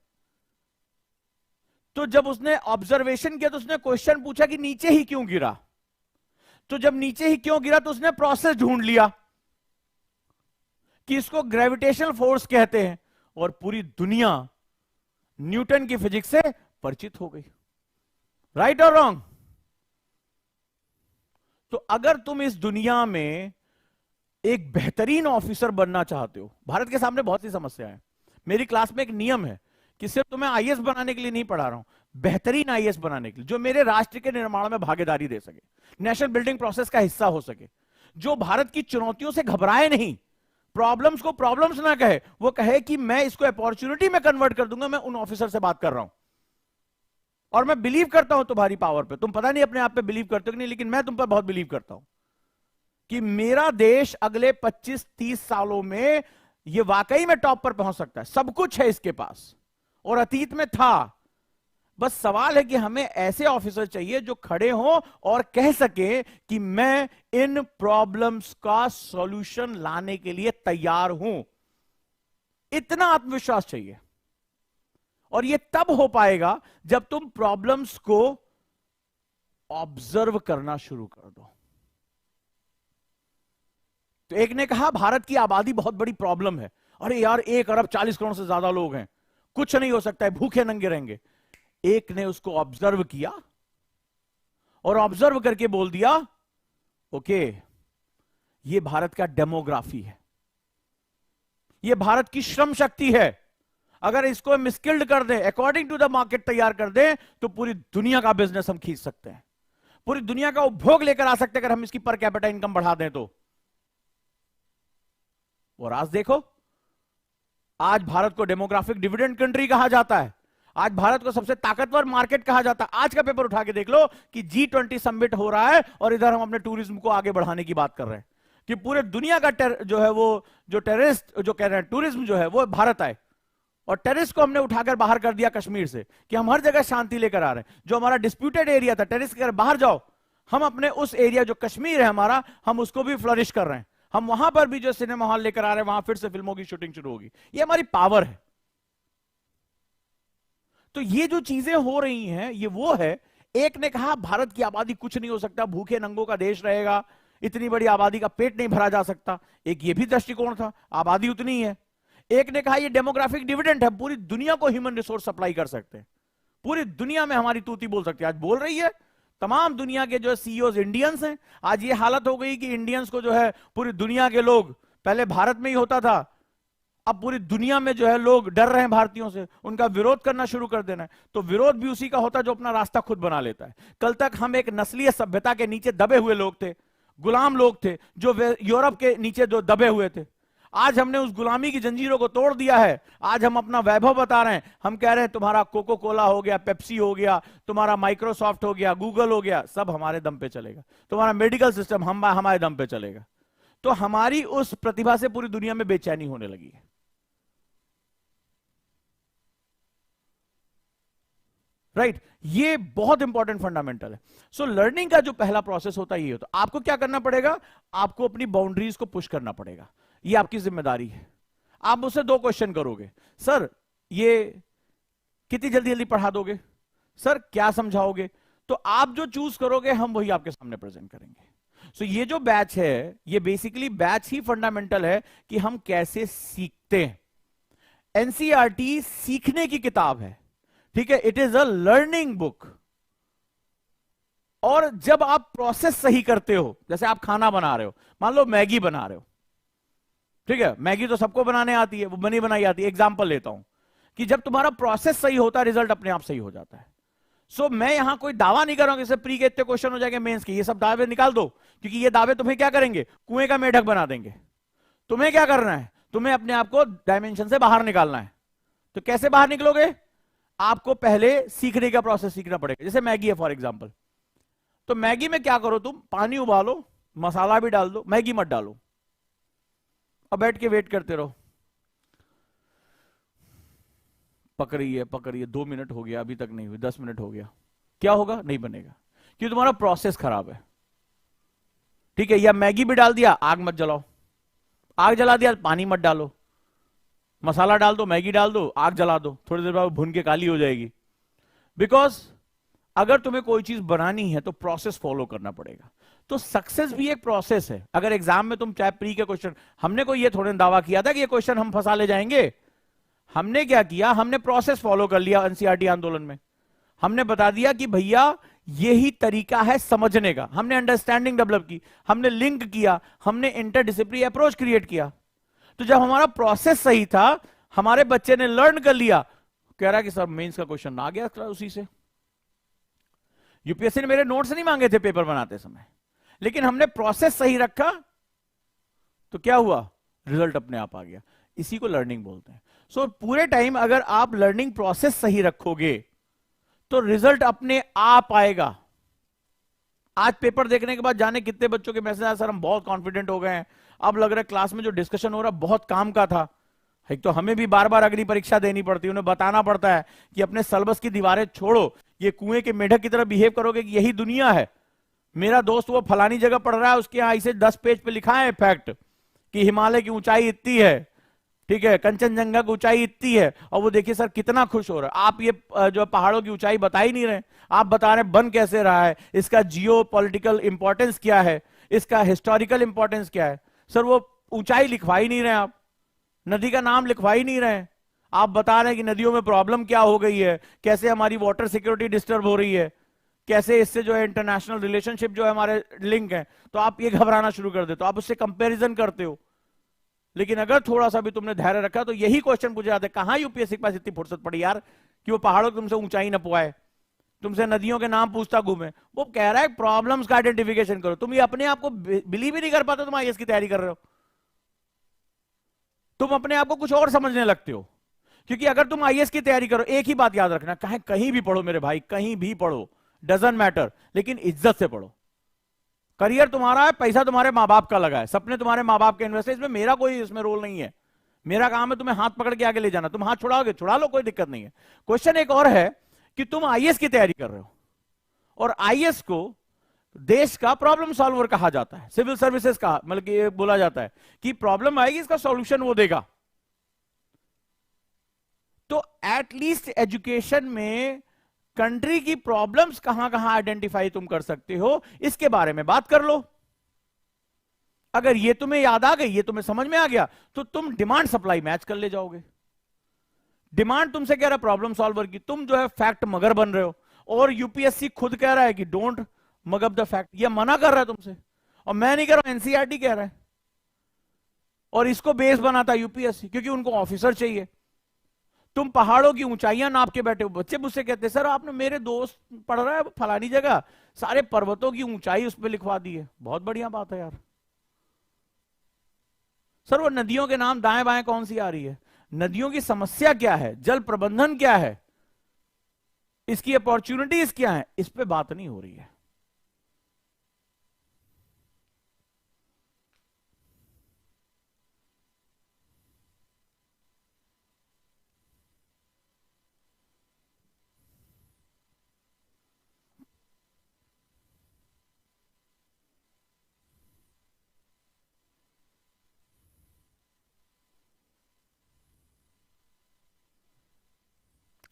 तो जब उसने ऑब्जर्वेशन किया तो उसने क्वेश्चन पूछा कि नीचे ही क्यों गिरा, तो जब नीचे ही क्यों गिरा तो उसने प्रोसेस ढूंढ लिया कि इसको ग्रेविटेशनल फोर्स कहते हैं, और पूरी दुनिया न्यूटन की फिजिक्स से परिचित हो गई। राइट और रॉन्ग? तो अगर तुम इस दुनिया में एक बेहतरीन ऑफिसर बनना चाहते हो, भारत के सामने बहुत सी समस्याएं हैं, मेरी क्लास में एक नियम है कि सिर्फ तुम्हें आईएएस बनाने के लिए नहीं पढ़ा रहा हूं, बेहतरीन आईएएस बनाने के लिए, जो मेरे राष्ट्र के निर्माण में भागीदारी दे सके, नेशनल बिल्डिंग प्रोसेस का हिस्सा हो सके, जो भारत की चुनौतियों से घबराए नहीं, प्रॉब्लम्स को प्रॉब्लम्स ना कहे, वो कहे कि मैं इसको अपॉर्चुनिटी में कन्वर्ट कर दूंगा। मैं उन ऑफिसर से बात कर रहा हूं और मैं बिलीव करता हूं तुम्हारी पावर पे। तुम पता नहीं अपने आप पे बिलीव करते हो कि नहीं, लेकिन मैं तुम पर बहुत बिलीव करता हूं कि मेरा देश अगले 25-30 सालों में ये वाकई में टॉप पर पहुंच सकता है, सब कुछ है इसके पास और अतीत में था। बस सवाल है कि हमें ऐसे ऑफिसर चाहिए जो खड़े हों और कह सके कि मैं इन प्रॉब्लम्स का सॉल्यूशन लाने के लिए तैयार हूं। इतना आत्मविश्वास चाहिए, और यह तब हो पाएगा जब तुम प्रॉब्लम्स को ऑब्जर्व करना शुरू कर दो। तो एक ने कहा भारत की आबादी बहुत बड़ी प्रॉब्लम है, अरे यार 1 अरब 40 करोड़ से ज्यादा लोग हैं, कुछ नहीं हो सकता है, भूखे नंगे रहेंगे। एक ने उसको ऑब्जर्व किया और ऑब्जर्व करके बोल दिया, ओके ये भारत का डेमोग्राफी है, ये भारत की श्रम शक्ति है, अगर इसको हम स्किल्ड कर दें, अकॉर्डिंग टू द मार्केट तैयार कर दें, तो पूरी दुनिया का बिजनेस हम खींच सकते हैं, पूरी दुनिया का उपभोग लेकर आ सकते हैं, अगर हम इसकी पर कैपिटा इनकम बढ़ा दें तो। और आज देखो, आज भारत को डेमोग्राफिक डिविडेंड कंट्री कहा जाता है, आज भारत को सबसे ताकतवर मार्केट कहा जाता है। आज का पेपर उठा के देख लो कि G20 समिट हो रहा है और इधर हम अपने टूरिज्म को आगे बढ़ाने की बात कर रहे हैं। कि पूरे दुनिया का जो है वो जो टेररिस्ट जो कह रहे हैं टूरिज्म जो है वो भारत आए, और टेररिस्ट को हमने उठाकर बाहर कर दिया कश्मीर से कि हम हर जगह शांति लेकर आ रहे हैं। जो हमारा डिस्प्यूटेड एरिया था, टेररिस्ट के बाहर जाओ, हम अपने उस एरिया जो कश्मीर है हमारा, हम उसको भी फ्लरिश कर रहे हैं। हम वहां पर भी जो सिनेमा हॉल लेकर आ रहे हैं, वहां फिर से फिल्मों की शूटिंग शुरू होगी। ये हमारी पावर है। तो ये जो चीजें हो रही हैं ये वो है। एक ने कहा भारत की आबादी कुछ नहीं हो सकता, भूखे नंगों का देश रहेगा, इतनी बड़ी आबादी का पेट नहीं भरा जा सकता। एक ये भी दृष्टिकोण था, आबादी उतनी है। एक ने कहा ये डेमोग्राफिक डिविडेंड है, पूरी दुनिया को ह्यूमन रिसोर्स सप्लाई कर सकते हैं, पूरी दुनिया में हमारी तूती बोल सकती है। आज बोल रही है, तमाम दुनिया के जो सीईओज इंडियंस हैं। आज ये हालत हो गई कि इंडियंस को जो है पूरी दुनिया के लोग, पहले भारत में ही होता था, अब पूरी दुनिया में जो है लोग डर रहे हैं भारतीयों से, उनका विरोध करना शुरू कर देना है। तो विरोध भी उसी का होता है जो अपना रास्ता खुद बना लेता है। कल तक हम एक नस्लीय सभ्यता के नीचे दबे हुए लोग थे, गुलाम लोग थे, जो यूरोप के नीचे जो दबे हुए थे। आज हमने उस गुलामी की जंजीरों को तोड़ दिया है। आज हम अपना वैभव बता रहे हैं। हम कह रहे हैं तुम्हारा कोको कोला हो गया, पेप्सी हो गया, तुम्हारा माइक्रोसॉफ्ट हो गया, गूगल हो गया, सब हमारे दम पे चलेगा। तुम्हारा मेडिकल सिस्टम हमारे दम पे चलेगा। तो हमारी उस प्रतिभा से पूरी दुनिया में बेचैनी होने लगी है। राइट ये बहुत इंपॉर्टेंट फंडामेंटल है। सो लर्निंग का जो पहला प्रोसेस होता है ये होता है। आपको क्या करना पड़ेगा? आपको अपनी बाउंड्रीज को पुश करना पड़ेगा। ये आपकी जिम्मेदारी है। आप मुझसे 2 क्वेश्चन करोगे, सर ये कितनी जल्दी जल्दी पढ़ा दोगे, सर क्या समझाओगे? तो आप जो चूज करोगे हम वही आपके सामने प्रेजेंट करेंगे। सो ये जो बैच है ये बेसिकली बैच ही फंडामेंटल है कि हम कैसे सीखते हैं। एनसीईआरटी सीखने की किताब है, ठीक है, it is a learning book. और जब आप प्रोसेस सही करते हो, जैसे आप खाना बना रहे हो, मान लो मैगी बना रहे हो, ठीक है, मैगी तो सबको बनाने आती है, वो बनी बनाई आती है। एग्जांपल लेता हूं कि जब तुम्हारा प्रोसेस सही होता है रिजल्ट अपने आप सही हो जाता है। सो मैं यहां कोई दावा नहीं कर रहा हूं कि प्री के इतने क्वेश्चन हो जाएंगे मेंस के, ये सब दावे निकाल दो, क्योंकि ये दावे तुम्हें क्या करेंगे, कुएं का मेढक बना देंगे। तुम्हें क्या करना है, तुम्हें अपने आप को डायमेंशन से बाहर निकालना है। तो कैसे बाहर निकलोगे? आपको पहले सीखने का प्रोसेस सीखना पड़ेगा। जैसे मैगी है फॉर एग्जांपल, तो मैगी में क्या करो, तुम पानी उबालो, मसाला भी डाल दो, मैगी मत डालो, अब बैठ के वेट करते रहो। पक रही है 2 मिनट हो गया, अभी तक नहीं हुई, 10 मिनट हो गया, क्या होगा? नहीं बनेगा, क्योंकि तुम्हारा प्रोसेस खराब है। ठीक है, या मैगी भी डाल दिया, आग मत जलाओ, आग जला दिया, पानी मत डालो, मसाला डाल दो, मैगी डाल दो, आग जला दो, थोड़ी देर बाद भुन के काली हो जाएगी। बिकॉज अगर तुम्हें कोई चीज बनानी है तो प्रोसेस फॉलो करना पड़ेगा। तो सक्सेस भी एक प्रोसेस है। अगर एग्जाम में तुम चाहे प्री के क्वेश्चन, हमने कोई ये थोड़े दावा किया था कि ये क्वेश्चन हम फंसा ले जाएंगे। हमने क्या किया, हमने प्रोसेस फॉलो कर लिया। एनसीईआरटी आंदोलन में हमने बता दिया कि भैया यही तरीका है समझने का। हमने अंडरस्टैंडिंग डेवलप की, हमने लिंक किया, हमने इंटरडिसिप्लिनरी अप्रोच क्रिएट किया। तो जब हमारा प्रोसेस सही था, हमारे बच्चे ने लर्न कर लिया, कह रहा कि सर मेंस का क्वेश्चन आ गया उसी से। यूपीएससी ने मेरे नोट्स नहीं मांगे थे पेपर बनाते समय, लेकिन हमने प्रोसेस सही रखा तो क्या हुआ, रिजल्ट अपने आप आ गया। इसी को लर्निंग बोलते हैं। सो पूरे टाइम अगर आप लर्निंग प्रोसेस सही रखोगे तो रिजल्ट अपने आप आएगा। आज पेपर देखने के बाद जाने कितने बच्चों के मैसेज आए, सर हम बहुत कॉन्फिडेंट हो गए हैं, अब लग रहा है क्लास में जो डिस्कशन हो रहा है बहुत काम का था। एक तो हमें भी बार बार अग्नि परीक्षा देनी पड़ती है, उन्हें बताना पड़ता है कि अपने सिलेबस की दीवारें छोड़ो, ये कुएं के मेढक की तरह बिहेव करोगे कि यही दुनिया है। मेरा दोस्त वो फलानी जगह पढ़ रहा है, उसके यहां इसे 10 पेज पे लिखा है फैक्ट कि हिमालय की ऊंचाई इतनी है, ठीक है, कंचनजंगा की ऊंचाई इतनी है, और वो देखिए सर कितना खुश हो रहा है। आप ये जो पहाड़ों की ऊंचाई बता ही नहीं रहे, आप बता रहे बन कैसे रहा है, इसका जियो पॉलिटिकल इंपॉर्टेंस क्या है, इसका हिस्टोरिकल इंपॉर्टेंस क्या है। सर वो ऊंचाई लिखवा ही नहीं रहे, आप नदी का नाम लिखवा ही नहीं रहे, आप बता रहे हैं कि नदियों में प्रॉब्लम क्या हो गई है, कैसे हमारी वाटर सिक्योरिटी डिस्टर्ब हो रही है, कैसे इससे जो है इंटरनेशनल रिलेशनशिप जो है हमारे लिंक है। तो आप ये घबराना शुरू कर देते हो, आप उससे कंपैरिजन करते हो। लेकिन अगर थोड़ा सा भी तुमने धैर्य रखा तो यही क्वेश्चन पूछे जाते, कहां यूपीएससी के पास इतनी फुर्सत पड़ी यार कि वो पहाड़ों तुमसे ऊंचाई न पुआए, तुमसे नदियों के नाम पूछता घूमे। वो कह रहा है प्रॉब्लम्स का आइडेंटिफिकेशन करो। तुम ये अपने आप को बिलीव ही नहीं कर पाते, तुम आईएएस की तैयारी कर रहे हो, तुम अपने आप को कुछ और समझने लगते हो। क्योंकि अगर तुम आईएएस की तैयारी करो, एक ही बात याद रखना, कहीं भी पढ़ो मेरे भाई, कहीं भी पढ़ो, डजंट मैटर, लेकिन इज्जत से पढ़ो। करियर तुम्हारा है, पैसा तुम्हारे माँ बाप का लगा है, सपने तुम्हारे माँ बाप के इन्वेस्ट है, इसमें मेरा कोई इसमें रोल नहीं है। मेरा काम है तुम्हें हाथ पकड़ के आगे ले जाना, तुम हाथ छुड़ाओगे छुड़ा लो, कोई दिक्कत नहीं है। क्वेश्चन एक और है कि तुम आईएएस की तैयारी कर रहे हो, और आईएएस को देश का प्रॉब्लम सॉल्वर कहा जाता है, सिविल सर्विसेज का, मतलब कि ये बोला जाता है कि प्रॉब्लम आएगी इसका सॉल्यूशन वो देगा। तो एटलीस्ट एजुकेशन में कंट्री की प्रॉब्लम्स कहां कहां आइडेंटिफाई तुम कर सकते हो, इसके बारे में बात कर लो। अगर ये तुम्हें याद आ गई, ये तुम्हें समझ में आ गया, तो तुम डिमांड सप्लाई मैच कर ले जाओगे। डिमांड तुमसे कह रहा है प्रॉब्लम सॉल्वर की, तुम जो है फैक्ट मगर बन रहे हो, और यूपीएससी खुद कह रहा है कि don't mug up the fact, ये मना कर रहा है तुमसे, और मैं नहीं कह रहा हूं, एनसीईआरटी कह रहा है। और इसको बेस बनाता है यूपीएससी, क्योंकि उनको ऑफिसर चाहिए। तुम पहाड़ों की ऊंचाइयां नाप के बैठे हो, बच्चे मुझसे कहते हैं सर आपने, मेरे दोस्त पढ़ रहा है फलानी जगह, सारे पर्वतों की ऊंचाई उस पर लिखवा दी है। बहुत बढ़िया बात है यार। सर वो नदियों के नाम दाएं बाएं कौन सी आ रही है? नदियों की समस्या क्या है, जल प्रबंधन क्या है, इसकी अपॉर्चुनिटीज क्या है, इस पे बात नहीं हो रही है।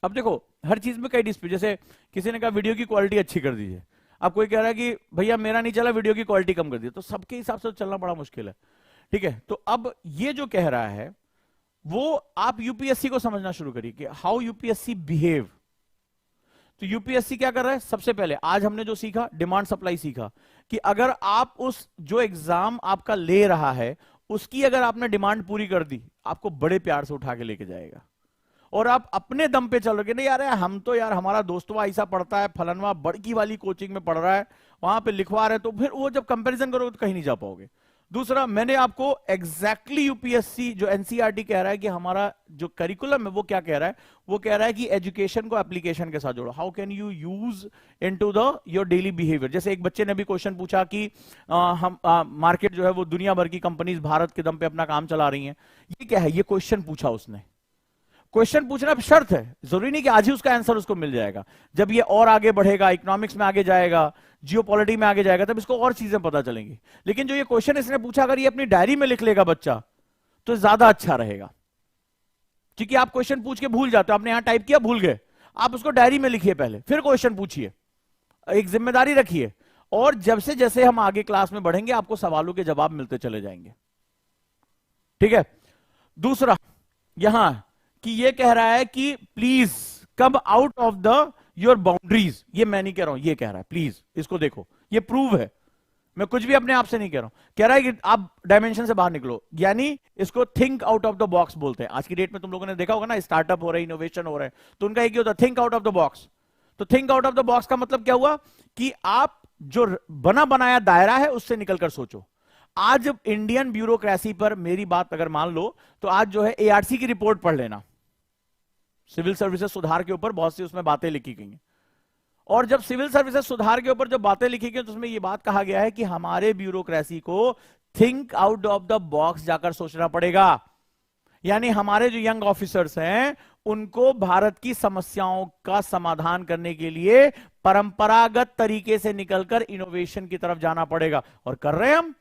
अब देखो हर चीज में कई डिस्प्यूट, जैसे किसी ने कहा वीडियो की क्वालिटी अच्छी कर दीजिए, अब कोई कह रहा है कि भैया मेरा नहीं चला, वीडियो की क्वालिटी कम कर दीजिए, तो सबके हिसाब से तो चलना बड़ा मुश्किल है। ठीक है, तो अब ये जो कह रहा है वो आप यूपीएससी को समझना शुरू करिए कि हाउ यूपीएससी बिहेव। तो यूपीएससी क्या कर रहा है, सबसे पहले आज हमने जो सीखा डिमांड सप्लाई सीखा, कि अगर आप उस जो एग्जाम आपका ले रहा है उसकी अगर आपने डिमांड पूरी कर दी, आपको बड़े प्यार से उठा के लेके जाएगा। और आप अपने दम पे चलोगे, नहीं यार हम तो यार हमारा दोस्तवा ऐसा पढ़ता है, फलनवा बड़की वाली कोचिंग में पढ़ रहा है, वहां पे लिखवा रहे, तो फिर वो जब कंपैरिजन करोगे तो कहीं नहीं जा पाओगे। दूसरा, मैंने आपको एग्जैक्टली यूपीएससी जो एनसीईआरटी कह रहा है कि हमारा जो करिकुलम है वो क्या कह रहा है, वो कह रहा है कि एजुकेशन को एप्लीकेशन के साथ जोड़ो। How can you use into the your daily behaviour. जैसे एक बच्चे ने भी क्वेश्चन पूछा कि हम मार्केट जो है वो दुनिया भर की कंपनीज भारत के दम पे अपना काम चला रही हैं, ये क्या है, ये क्वेश्चन पूछा उसने। क्वेश्चन पूछना शर्त है, जरूरी नहीं कि आज ही उसका आंसर उसको मिल जाएगा। जब ये और आगे बढ़ेगा, इकोनॉमिक्स में आगे जाएगा, जियोपॉलिटिक्स में आगे जाएगा, तब इसको और चीजें पता चलेंगी। लेकिन जो ये क्वेश्चन इसने पूछा, अगर ये अपनी डायरी में लिख लेगा बच्चा तो ज्यादा अच्छा रहेगा। क्योंकि आप क्वेश्चन पूछ के भूल जाते हो, आपने यहां टाइप किया भूल गए, आप उसको डायरी में लिखिए पहले, फिर क्वेश्चन पूछिए, एक जिम्मेदारी रखिए, और जब से जैसे हम आगे क्लास में बढ़ेंगे आपको सवालों के जवाब मिलते चले जाएंगे। ठीक है। दूसरा यहां कि ये कह रहा है कि please come out of the your boundaries, ये मैं नहीं कह रहा हूं, ये कह रहा है प्लीज, इसको देखो, ये प्रूव है, मैं कुछ भी अपने आप से नहीं कह रहा हूं। कह रहा है कि आप डायमेंशन से बाहर निकलो, यानी इसको think out of the box बोलते हैं। आज की डेट में तुम लोगों ने देखा होगा ना, स्टार्टअप हो रहे हैं, इनोवेशन हो रहे हैं, तो उनका एक ही होता है think out of the box. तो think out of the box का मतलब क्या हुआ कि आप जो बना बनाया दायरा है उससे निकलकर सोचो। आज इंडियन ब्यूरोक्रेसी पर मेरी बात अगर मान लो, तो आज जो है एआरसी की रिपोर्ट पढ़ लेना, सिविल सर्विसेज सुधार के ऊपर बहुत सी उसमें बातें लिखी गई हैं। और जब सिविल सर्विसेज सुधार के ऊपर जो बातें लिखी गई तो उसमें यह बात कहा गया है कि हमारे ब्यूरोक्रेसी को think out of the box जाकर सोचना पड़ेगा। यानी हमारे जो यंग ऑफिसर्स हैं उनको भारत की समस्याओं का समाधान करने के लिए परंपरागत तरीके से निकलकर इनोवेशन की तरफ जाना पड़ेगा। और कर रहे हैं हम,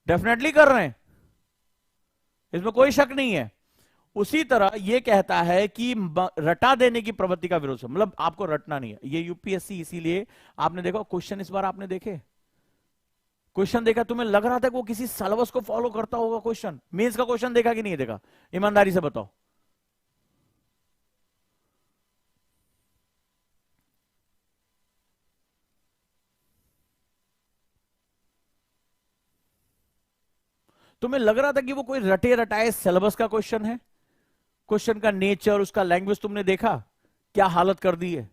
डेफिनेटली कर रहे हैं, इसमें कोई शक नहीं है। उसी तरह यह कहता है कि रटा देने की प्रवृत्ति का विरोध, मतलब आपको रटना नहीं है। ये यूपीएससी, इसीलिए आपने देखा क्वेश्चन, इस बार आपने देखे क्वेश्चन देखा, तुम्हें लग रहा था कि वो किसी सिलेबस को फॉलो करता होगा। क्वेश्चन, मेंस का क्वेश्चन देखा कि नहीं देखा, ईमानदारी से बताओ। तुम्हें लग रहा था कि वो कोई रटे रटाए सिलेबस का क्वेश्चन है? क्वेश्चन का नेचर, उसका लैंग्वेज तुमने देखा क्या हालत कर दी है?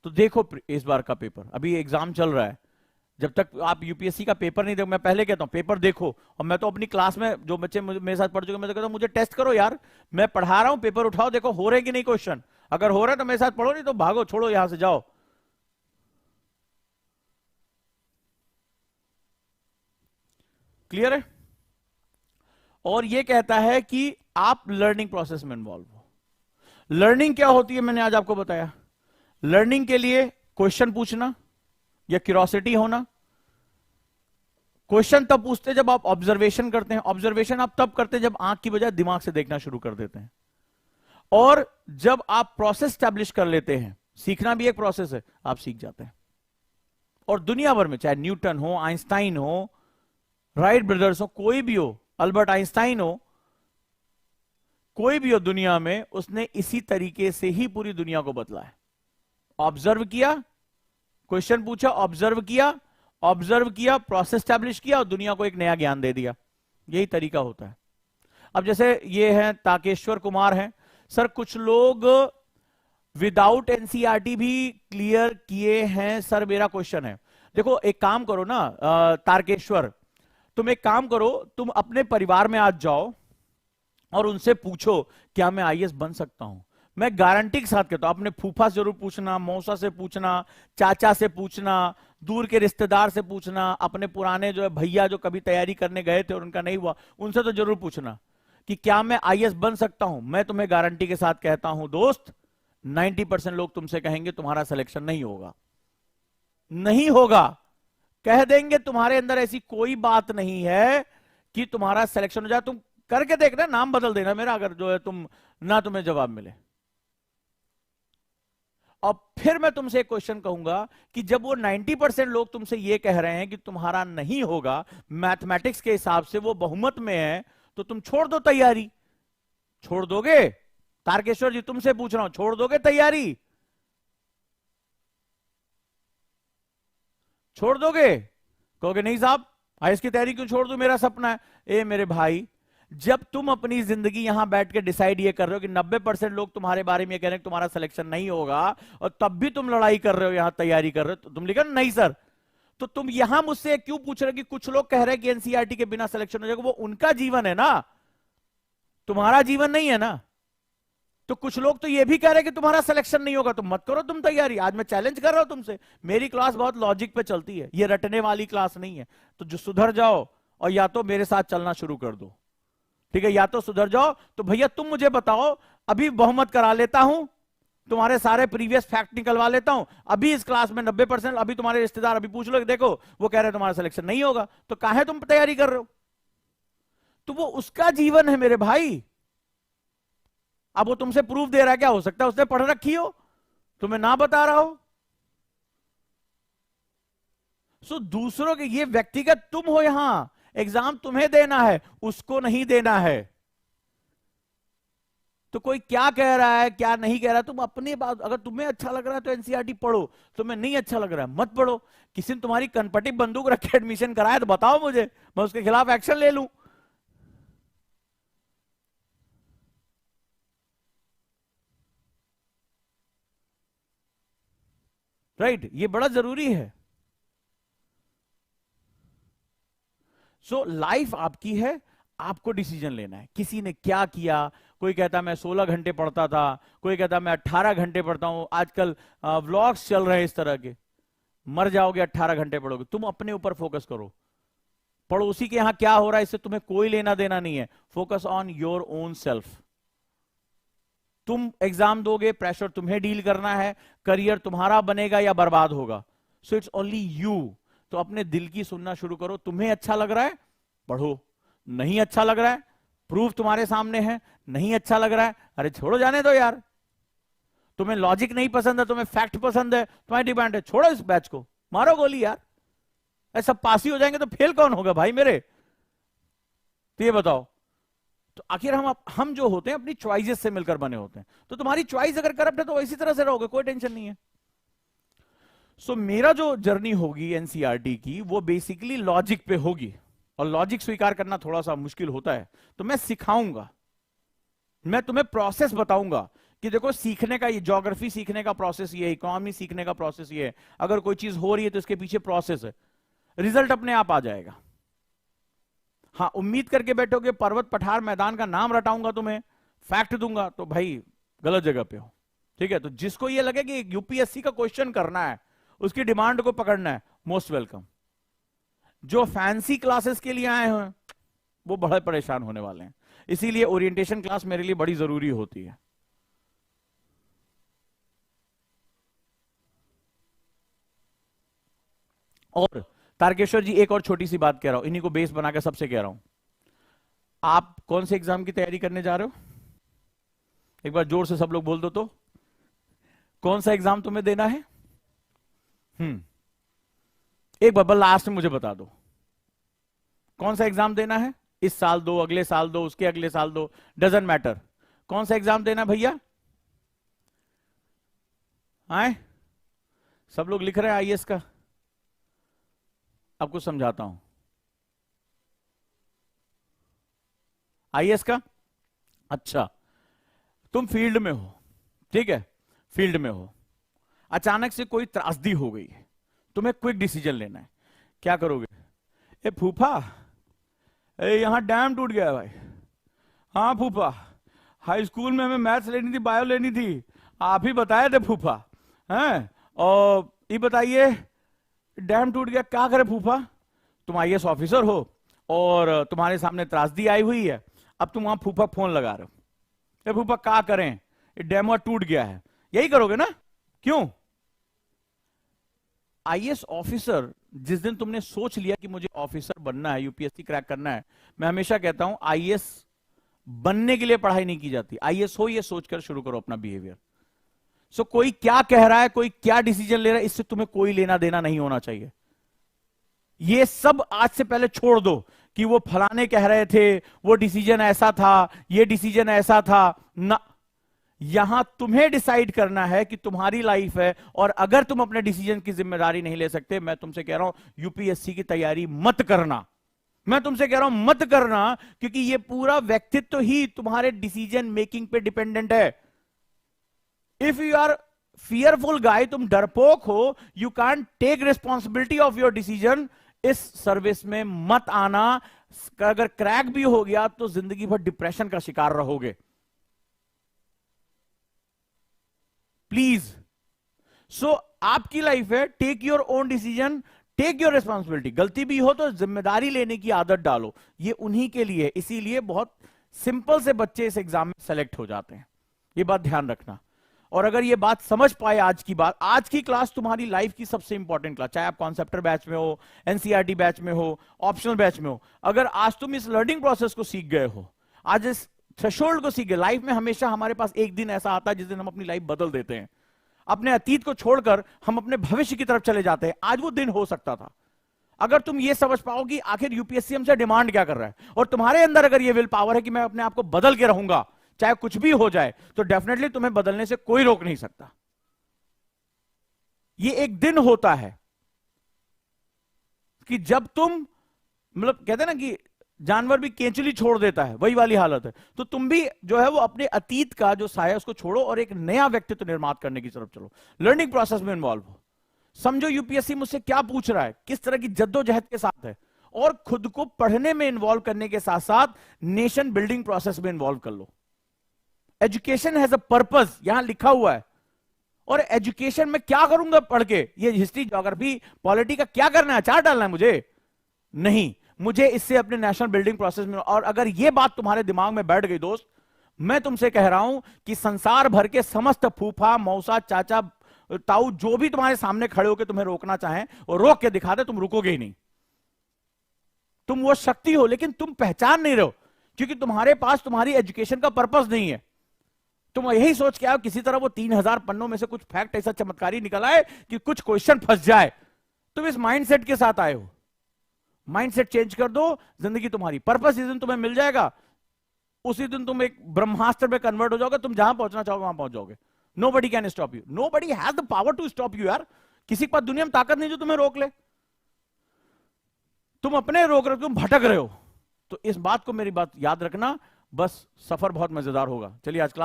तो देखो इस बार का पेपर, अभी एग्जाम चल रहा है, जब तक आप यूपीएससी का पेपर नहीं देखो, मैं पहले कहता हूं पेपर देखो। और मैं तो अपनी क्लास में जो बच्चे मेरे साथ पढ़ चुके, मैं तो कहता हूं मुझे टेस्ट करो यार, मैं पढ़ा रहा हूं, पेपर उठाओ, देखो हो रहे कि नहीं क्वेश्चन। अगर हो रहा है तो मेरे साथ पढ़ो, नहीं तो भागो, छोड़ो यहां से, जाओ। क्लियर है? और ये कहता है कि आप लर्निंग प्रोसेस में इन्वॉल्व हो। लर्निंग क्या होती है मैंने आज आपको बताया। लर्निंग के लिए क्वेश्चन पूछना या क्यूरियोसिटी होना। क्वेश्चन तब पूछते जब आप ऑब्जर्वेशन करते हैं। ऑब्जर्वेशन आप तब करते हैं जब आंख की बजाय दिमाग से देखना शुरू कर देते हैं। और जब आप प्रोसेस स्टैब्लिश कर लेते हैं, सीखना भी एक प्रोसेस है, आप सीख जाते हैं। और दुनिया भर में चाहे न्यूटन हो, आइंस्टाइन हो, राइट ब्रदर्स हो, कोई भी हो, अल्बर्ट आइंस्टाइन हो, कोई भी हो दुनिया में, उसने इसी तरीके से ही पूरी दुनिया को बदला है। ऑब्जर्व किया, क्वेश्चन पूछा, ऑब्जर्व किया, प्रोसेस स्टैब्लिश किया और दुनिया को एक नया ज्ञान दे दिया। यही तरीका होता है। अब जैसे ये हैं ताकेश्वर कुमार हैं, सर कुछ लोग विदाउट एनसीईआरटी भी क्लियर किए हैं सर, मेरा क्वेश्चन है। देखो एक काम करो ना तारकेश्वर, तुम एक काम करो, तुम अपने परिवार में आज जाओ और उनसे पूछो क्या मैं आईएएस बन सकता हूं। मैं गारंटी के साथ कहता हूं, अपने फूफा से जरूर पूछना, मौसा से पूछना, चाचा से पूछना, दूर के रिश्तेदार से पूछना, अपने पुराने जो है भैया जो कभी तैयारी करने गए थे और उनका नहीं हुआ, उनसे तो जरूर पूछना कि क्या मैं आईएएस बन सकता हूं। मैं तुम्हें गारंटी के साथ कहता हूं दोस्त, 90% लोग तुमसे कहेंगे तुम्हारा सिलेक्शन नहीं होगा, नहीं होगा। कह देंगे तुम्हारे अंदर ऐसी कोई बात नहीं है कि तुम्हारा सिलेक्शन हो जाए। तुम करके देखना, नाम बदल देना मेरा, अगर जो है तुम ना तुम्हें जवाब मिले। और फिर मैं तुमसे एक क्वेश्चन कहूंगा कि जब वो 90% लोग तुमसे ये कह रहे हैं कि तुम्हारा नहीं होगा, मैथमेटिक्स के हिसाब से वो बहुमत में है, तो तुम छोड़ दो तैयारी। छोड़ दोगे? तारकेश्वर जी तुमसे पूछ रहा हूं, छोड़ दोगे तैयारी? छोड़ दोगे? कहोगे नहीं साहब आईएएस की तैयारी क्यों छोड़ दूं, मेरा सपना है। ए मेरे भाई, जब तुम अपनी जिंदगी यहां बैठ के डिसाइड ये कर रहे हो कि 90% लोग तुम्हारे बारे में ये कह रहे हैं कि तुम्हारा सिलेक्शन नहीं होगा, और तब भी तुम लड़ाई कर रहे हो, यहां तैयारी कर रहे हो, तो तुम लिखा नहीं सर, तो तुम यहां मुझसे क्यों पूछ रहे हो कि कुछ लोग कह रहे हैं कि एनसीईआरटी के बिना सिलेक्शन हो जाएगा। वो उनका जीवन है ना, तुम्हारा जीवन नहीं है ना। तो कुछ लोग तो ये भी कह रहे हैं कि तुम्हारा सिलेक्शन नहीं होगा, तो मत करो तुम तैयारी। आज मैं चैलेंज कर रहा हूं तुमसे, मेरी क्लास बहुत लॉजिक पे चलती है, ये रटने वाली क्लास नहीं है। तो जो सुधर जाओ और या तो मेरे साथ चलना शुरू कर दो, ठीक है, या तो सुधर जाओ। तो भैया तुम मुझे बताओ, अभी बहुमत करा लेता हूं, तुम्हारे सारे प्रीवियस फैक्ट निकलवा लेता हूं, अभी इस क्लास में 90%, अभी तुम्हारे रिश्तेदार अभी पूछ लो, देखो वो कह रहे हैं तुम्हारा सिलेक्शन नहीं होगा, तो काहे तुम तैयारी कर रहे हो? तो वो उसका जीवन है मेरे भाई। अब वो तुमसे प्रूफ दे रहा है, क्या हो सकता है उसने पढ़ रखी हो, तुम्हें ना बता रहा हो। सो दूसरों के, ये व्यक्तिगत तुम हो, यहां एग्जाम तुम्हें देना है, उसको नहीं देना है। तो कोई क्या कह रहा है क्या नहीं कह रहा है, तुम अपनी बात, अगर तुम्हें अच्छा लग रहा है तो एनसीईआरटी पढ़ो, तुम्हें नहीं अच्छा लग रहा है मत पढ़ो। किसी ने तुम्हारी कनपटी बंदूक रख के एडमिशन कराया तो बताओ मुझे, मैं उसके खिलाफ एक्शन ले लूं। राइट, ये बड़ा जरूरी है। सो लाइफ आपकी है, आपको डिसीजन लेना है। किसी ने क्या किया, कोई कहता मैं 16 घंटे पढ़ता था, कोई कहता मैं 18 घंटे पढ़ता हूं, आजकल व्लॉग्स चल रहे हैं इस तरह के। मर जाओगे 18 घंटे पढ़ोगे, तुम अपने ऊपर फोकस करो। पड़ोसी के यहां क्या हो रहा है इससे तुम्हें कोई लेना देना नहीं है, focus on your own self. तुम एग्जाम दोगे, प्रेशर तुम्हें डील करना है, करियर तुम्हारा बनेगा या बर्बाद होगा, सो इट्स ओनली यू। तो अपने दिल की सुनना शुरू करो। तुम्हें अच्छा लग रहा है पढ़ो, नहीं अच्छा लग रहा है, प्रूफ तुम्हारे सामने है, नहीं अच्छा लग रहा है, अरे छोड़ो, जाने दो यार। तुम्हें लॉजिक नहीं पसंद है, तुम्हें फैक्ट पसंद है, तुम्हारी डिमांड है, छोड़ो इस बैच को, मारो गोली यार। ऐसा पास ही हो जाएंगे तो फेल कौन होगा भाई मेरे? तो ये बताओ। तो आखिर हम जो होते हैं अपनी चॉइसेस से मिलकर बने होते हैं। तो तुम्हारी चॉइस अगर करप्ट है तो इसी तरह से रहोगे, कोई टेंशन नहीं है। सो मेरा जो जर्नी होगी एनसीईआरटी की, वो बेसिकली लॉजिक पे होगी, और लॉजिक स्वीकार करना थोड़ा सा मुश्किल होता है। तो मैं सिखाऊंगा, मैं तुम्हें प्रोसेस बताऊंगा कि देखो सीखने का, ये ज्योग्राफी सीखने का प्रोसेस ये है, इकोनॉमी सीखने का प्रोसेस ये है, अगर कोई चीज हो रही है तो इसके पीछे प्रोसेस है, रिजल्ट अपने आप आ जाएगा। हाँ, उम्मीद करके बैठोगे पर्वत पठार मैदान का नाम रटाऊंगा, तुम्हें फैक्ट दूंगा, तो भाई गलत जगह पे हो। ठीक है, तो जिसको ये लगे कि यूपीएससी का क्वेश्चन करना है, उसकी डिमांड को पकड़ना है, मोस्ट वेलकम। जो फैंसी क्लासेस के लिए आए हैं वो बड़े परेशान होने वाले हैं। इसीलिए ओरिएंटेशन क्लास मेरे लिए बड़ी जरूरी होती है। और तारकेश्वर जी, एक और छोटी सी बात कह रहा हूं, इन्हीं को बेस बनाकर सबसे कह रहा हूं, आप कौन से एग्जाम की तैयारी करने जा रहे हो? एक बार जोर से सब लोग बोल दो तो, कौन सा एग्जाम तुम्हें देना है? एक बार लास्ट में मुझे बता दो, कौन सा एग्जाम देना है? इस साल दो, अगले साल दो, उसके अगले साल दो, डजंट मैटर। कौन सा एग्जाम देना भैया? आए सब लोग लिख रहे हैं आईएएस का। आपको समझाता हूं, आईएएस का। अच्छा, तुम फील्ड में हो, ठीक है, फील्ड में हो, अचानक से कोई त्रासदी हो गई है, तुम्हें क्विक डिसीजन लेना है, क्या करोगे? ए फूफा, यहां डैम टूट गया है भाई। हाँ फूफा, हाई स्कूल में हमें मैथ्स लेनी थी, बायो लेनी थी, आप ही बताए थे फूफा, हैं? और ये बताइए डैम टूट गया, क्या करे फूफा? तुम आईएएस ऑफिसर हो और तुम्हारे सामने त्रासदी आई हुई है, अब तुम वहां फूफा फोन लगा रहे हो, ए फूफा क्या करें, डैम टूट गया है, यही करोगे ना? क्यों? आईएएस ऑफिसर, जिस दिन तुमने सोच लिया कि मुझे ऑफिसर बनना है, यूपीएससी क्रैक करना है, मैं हमेशा कहता हूं आईएएस बनने के लिए पढ़ाई नहीं की जाती, आईएएस हो ये सोचकर शुरू करो अपना बिहेवियर। सो कोई क्या कह रहा है, कोई क्या डिसीजन ले रहा है, इससे तुम्हें कोई लेना देना नहीं होना चाहिए। ये सब आज से पहले छोड़ दो कि वो फलाने कह रहे थे, वो डिसीजन ऐसा था, ये डिसीजन ऐसा था ना। यहां तुम्हें डिसाइड करना है कि तुम्हारी लाइफ है, और अगर तुम अपने डिसीजन की जिम्मेदारी नहीं ले सकते, मैं तुमसे कह रहा हूं यूपीएससी की तैयारी मत करना। मैं तुमसे कह रहा हूं मत करना, क्योंकि ये पूरा व्यक्तित्व ही तुम्हारे डिसीजन मेकिंग पे डिपेंडेंट है। If you are fearful guy, तुम डरपोक हो, you can take responsibility of your decision, इस सर्विस में मत आना। अगर क्रैक भी हो गया तो जिंदगी भर डिप्रेशन का शिकार रहोगे। प्लीज, सो आपकी लाइफ है, take your own decision, take your responsibility. गलती भी हो तो जिम्मेदारी लेने की आदत डालो, ये उन्हीं के लिए। इसीलिए बहुत सिंपल से बच्चे इस एग्जाम में सेलेक्ट हो जाते हैं, ये बात ध्यान रखना। और अगर ये बात समझ पाए, आज की बात, आज की क्लास तुम्हारी लाइफ की सबसे इंपॉर्टेंट क्लास, चाहे आप कॉन्सेप्टर बैच में हो, एनसीईआरटी बैच में हो, ऑप्शनल बैच में हो, अगर आज तुम इस लर्निंग प्रोसेस को सीख गए हो, आज इस थ्रेशोल्ड को सीख गए। लाइफ में हमेशा हमारे पास एक दिन ऐसा आता है जिस दिन हम अपनी लाइफ बदल देते हैं, अपने अतीत को छोड़कर हम अपने भविष्य की तरफ चले जाते हैं। आज वो दिन हो सकता था। अगर तुम ये समझ पाओ कि आखिर यूपीएससी हमसे डिमांड क्या कर रहा है, और तुम्हारे अंदर अगर ये विल पावर है कि मैं अपने आप को बदल के रहूंगा चाहे कुछ भी हो जाए, तो डेफिनेटली तुम्हें बदलने से कोई रोक नहीं सकता। ये एक दिन होता है कि जब तुम, मतलब कहते हैं ना कि जानवर भी केंचुली छोड़ देता है, वही वाली हालत है। तो तुम भी जो है वो अपने अतीत का जो साया उसको छोड़ो और एक नया व्यक्तित्व निर्माण करने की तरफ चलो, लर्निंग प्रोसेस में इन्वॉल्व हो। समझो यूपीएससी मुझसे क्या पूछ रहा है, किस तरह की जद्दोजहद के साथ है, और खुद को पढ़ने में इन्वॉल्व करने के साथ साथ नेशन बिल्डिंग प्रोसेस में इन्वॉल्व कर लो। एजुकेशन हैज अ पर्पस, यहां लिखा हुआ है। और एजुकेशन में क्या करूंगा पढ़ के, ये हिस्ट्री ज्योग्राफी पॉलिटी का क्या करना है, अचार डालना है मुझे? नहीं, मुझे इससे अपने नेशनल बिल्डिंग प्रोसेस में। और अगर ये बात तुम्हारे दिमाग में बैठ गई दोस्त, मैं तुमसे कह रहा हूं कि संसार भर के समस्त फूफा, मौसा, चाचा, ताऊ जो भी तुम्हारे सामने खड़े होकर तुम्हें रोकना चाहें और रोक के दिखा दे, तुम रुकोगे ही नहीं। तुम वो शक्ति हो, लेकिन तुम पहचान नहीं रहे हो, क्योंकि तुम्हारे पास तुम्हारी एजुकेशन का पर्पस नहीं है। तुम यही सोच के आओ किसी तरह वो 3000 पन्नों में से कुछ फैक्ट ऐसा चमत्कारी निकल आए कि कुछ क्वेश्चन फंस जाए। तुम इस माइंडसेट के साथ आए हो। माइंडसेट चेंज कर दो, जिंदगी तुम्हारी पर्पस जिस दिन तुम्हें मिल जाएगा, उसी दिन तुम एक ब्रह्मास्त्र में कन्वर्ट हो जाओगे। तुम जहां पहुंचना चाहोगे वहां पहुंच जाओगे। Nobody can stop you, nobody has the power to stop you. यार, किसी के पास दुनिया में ताकत नहीं जो तुम्हें रोक ले। तुम अपने रोक रहे हो, तुम भटक रहे हो। तो इस बात को, मेरी बात याद रखना। बस सफर बहुत मजेदार होगा। चलिए आज क्लास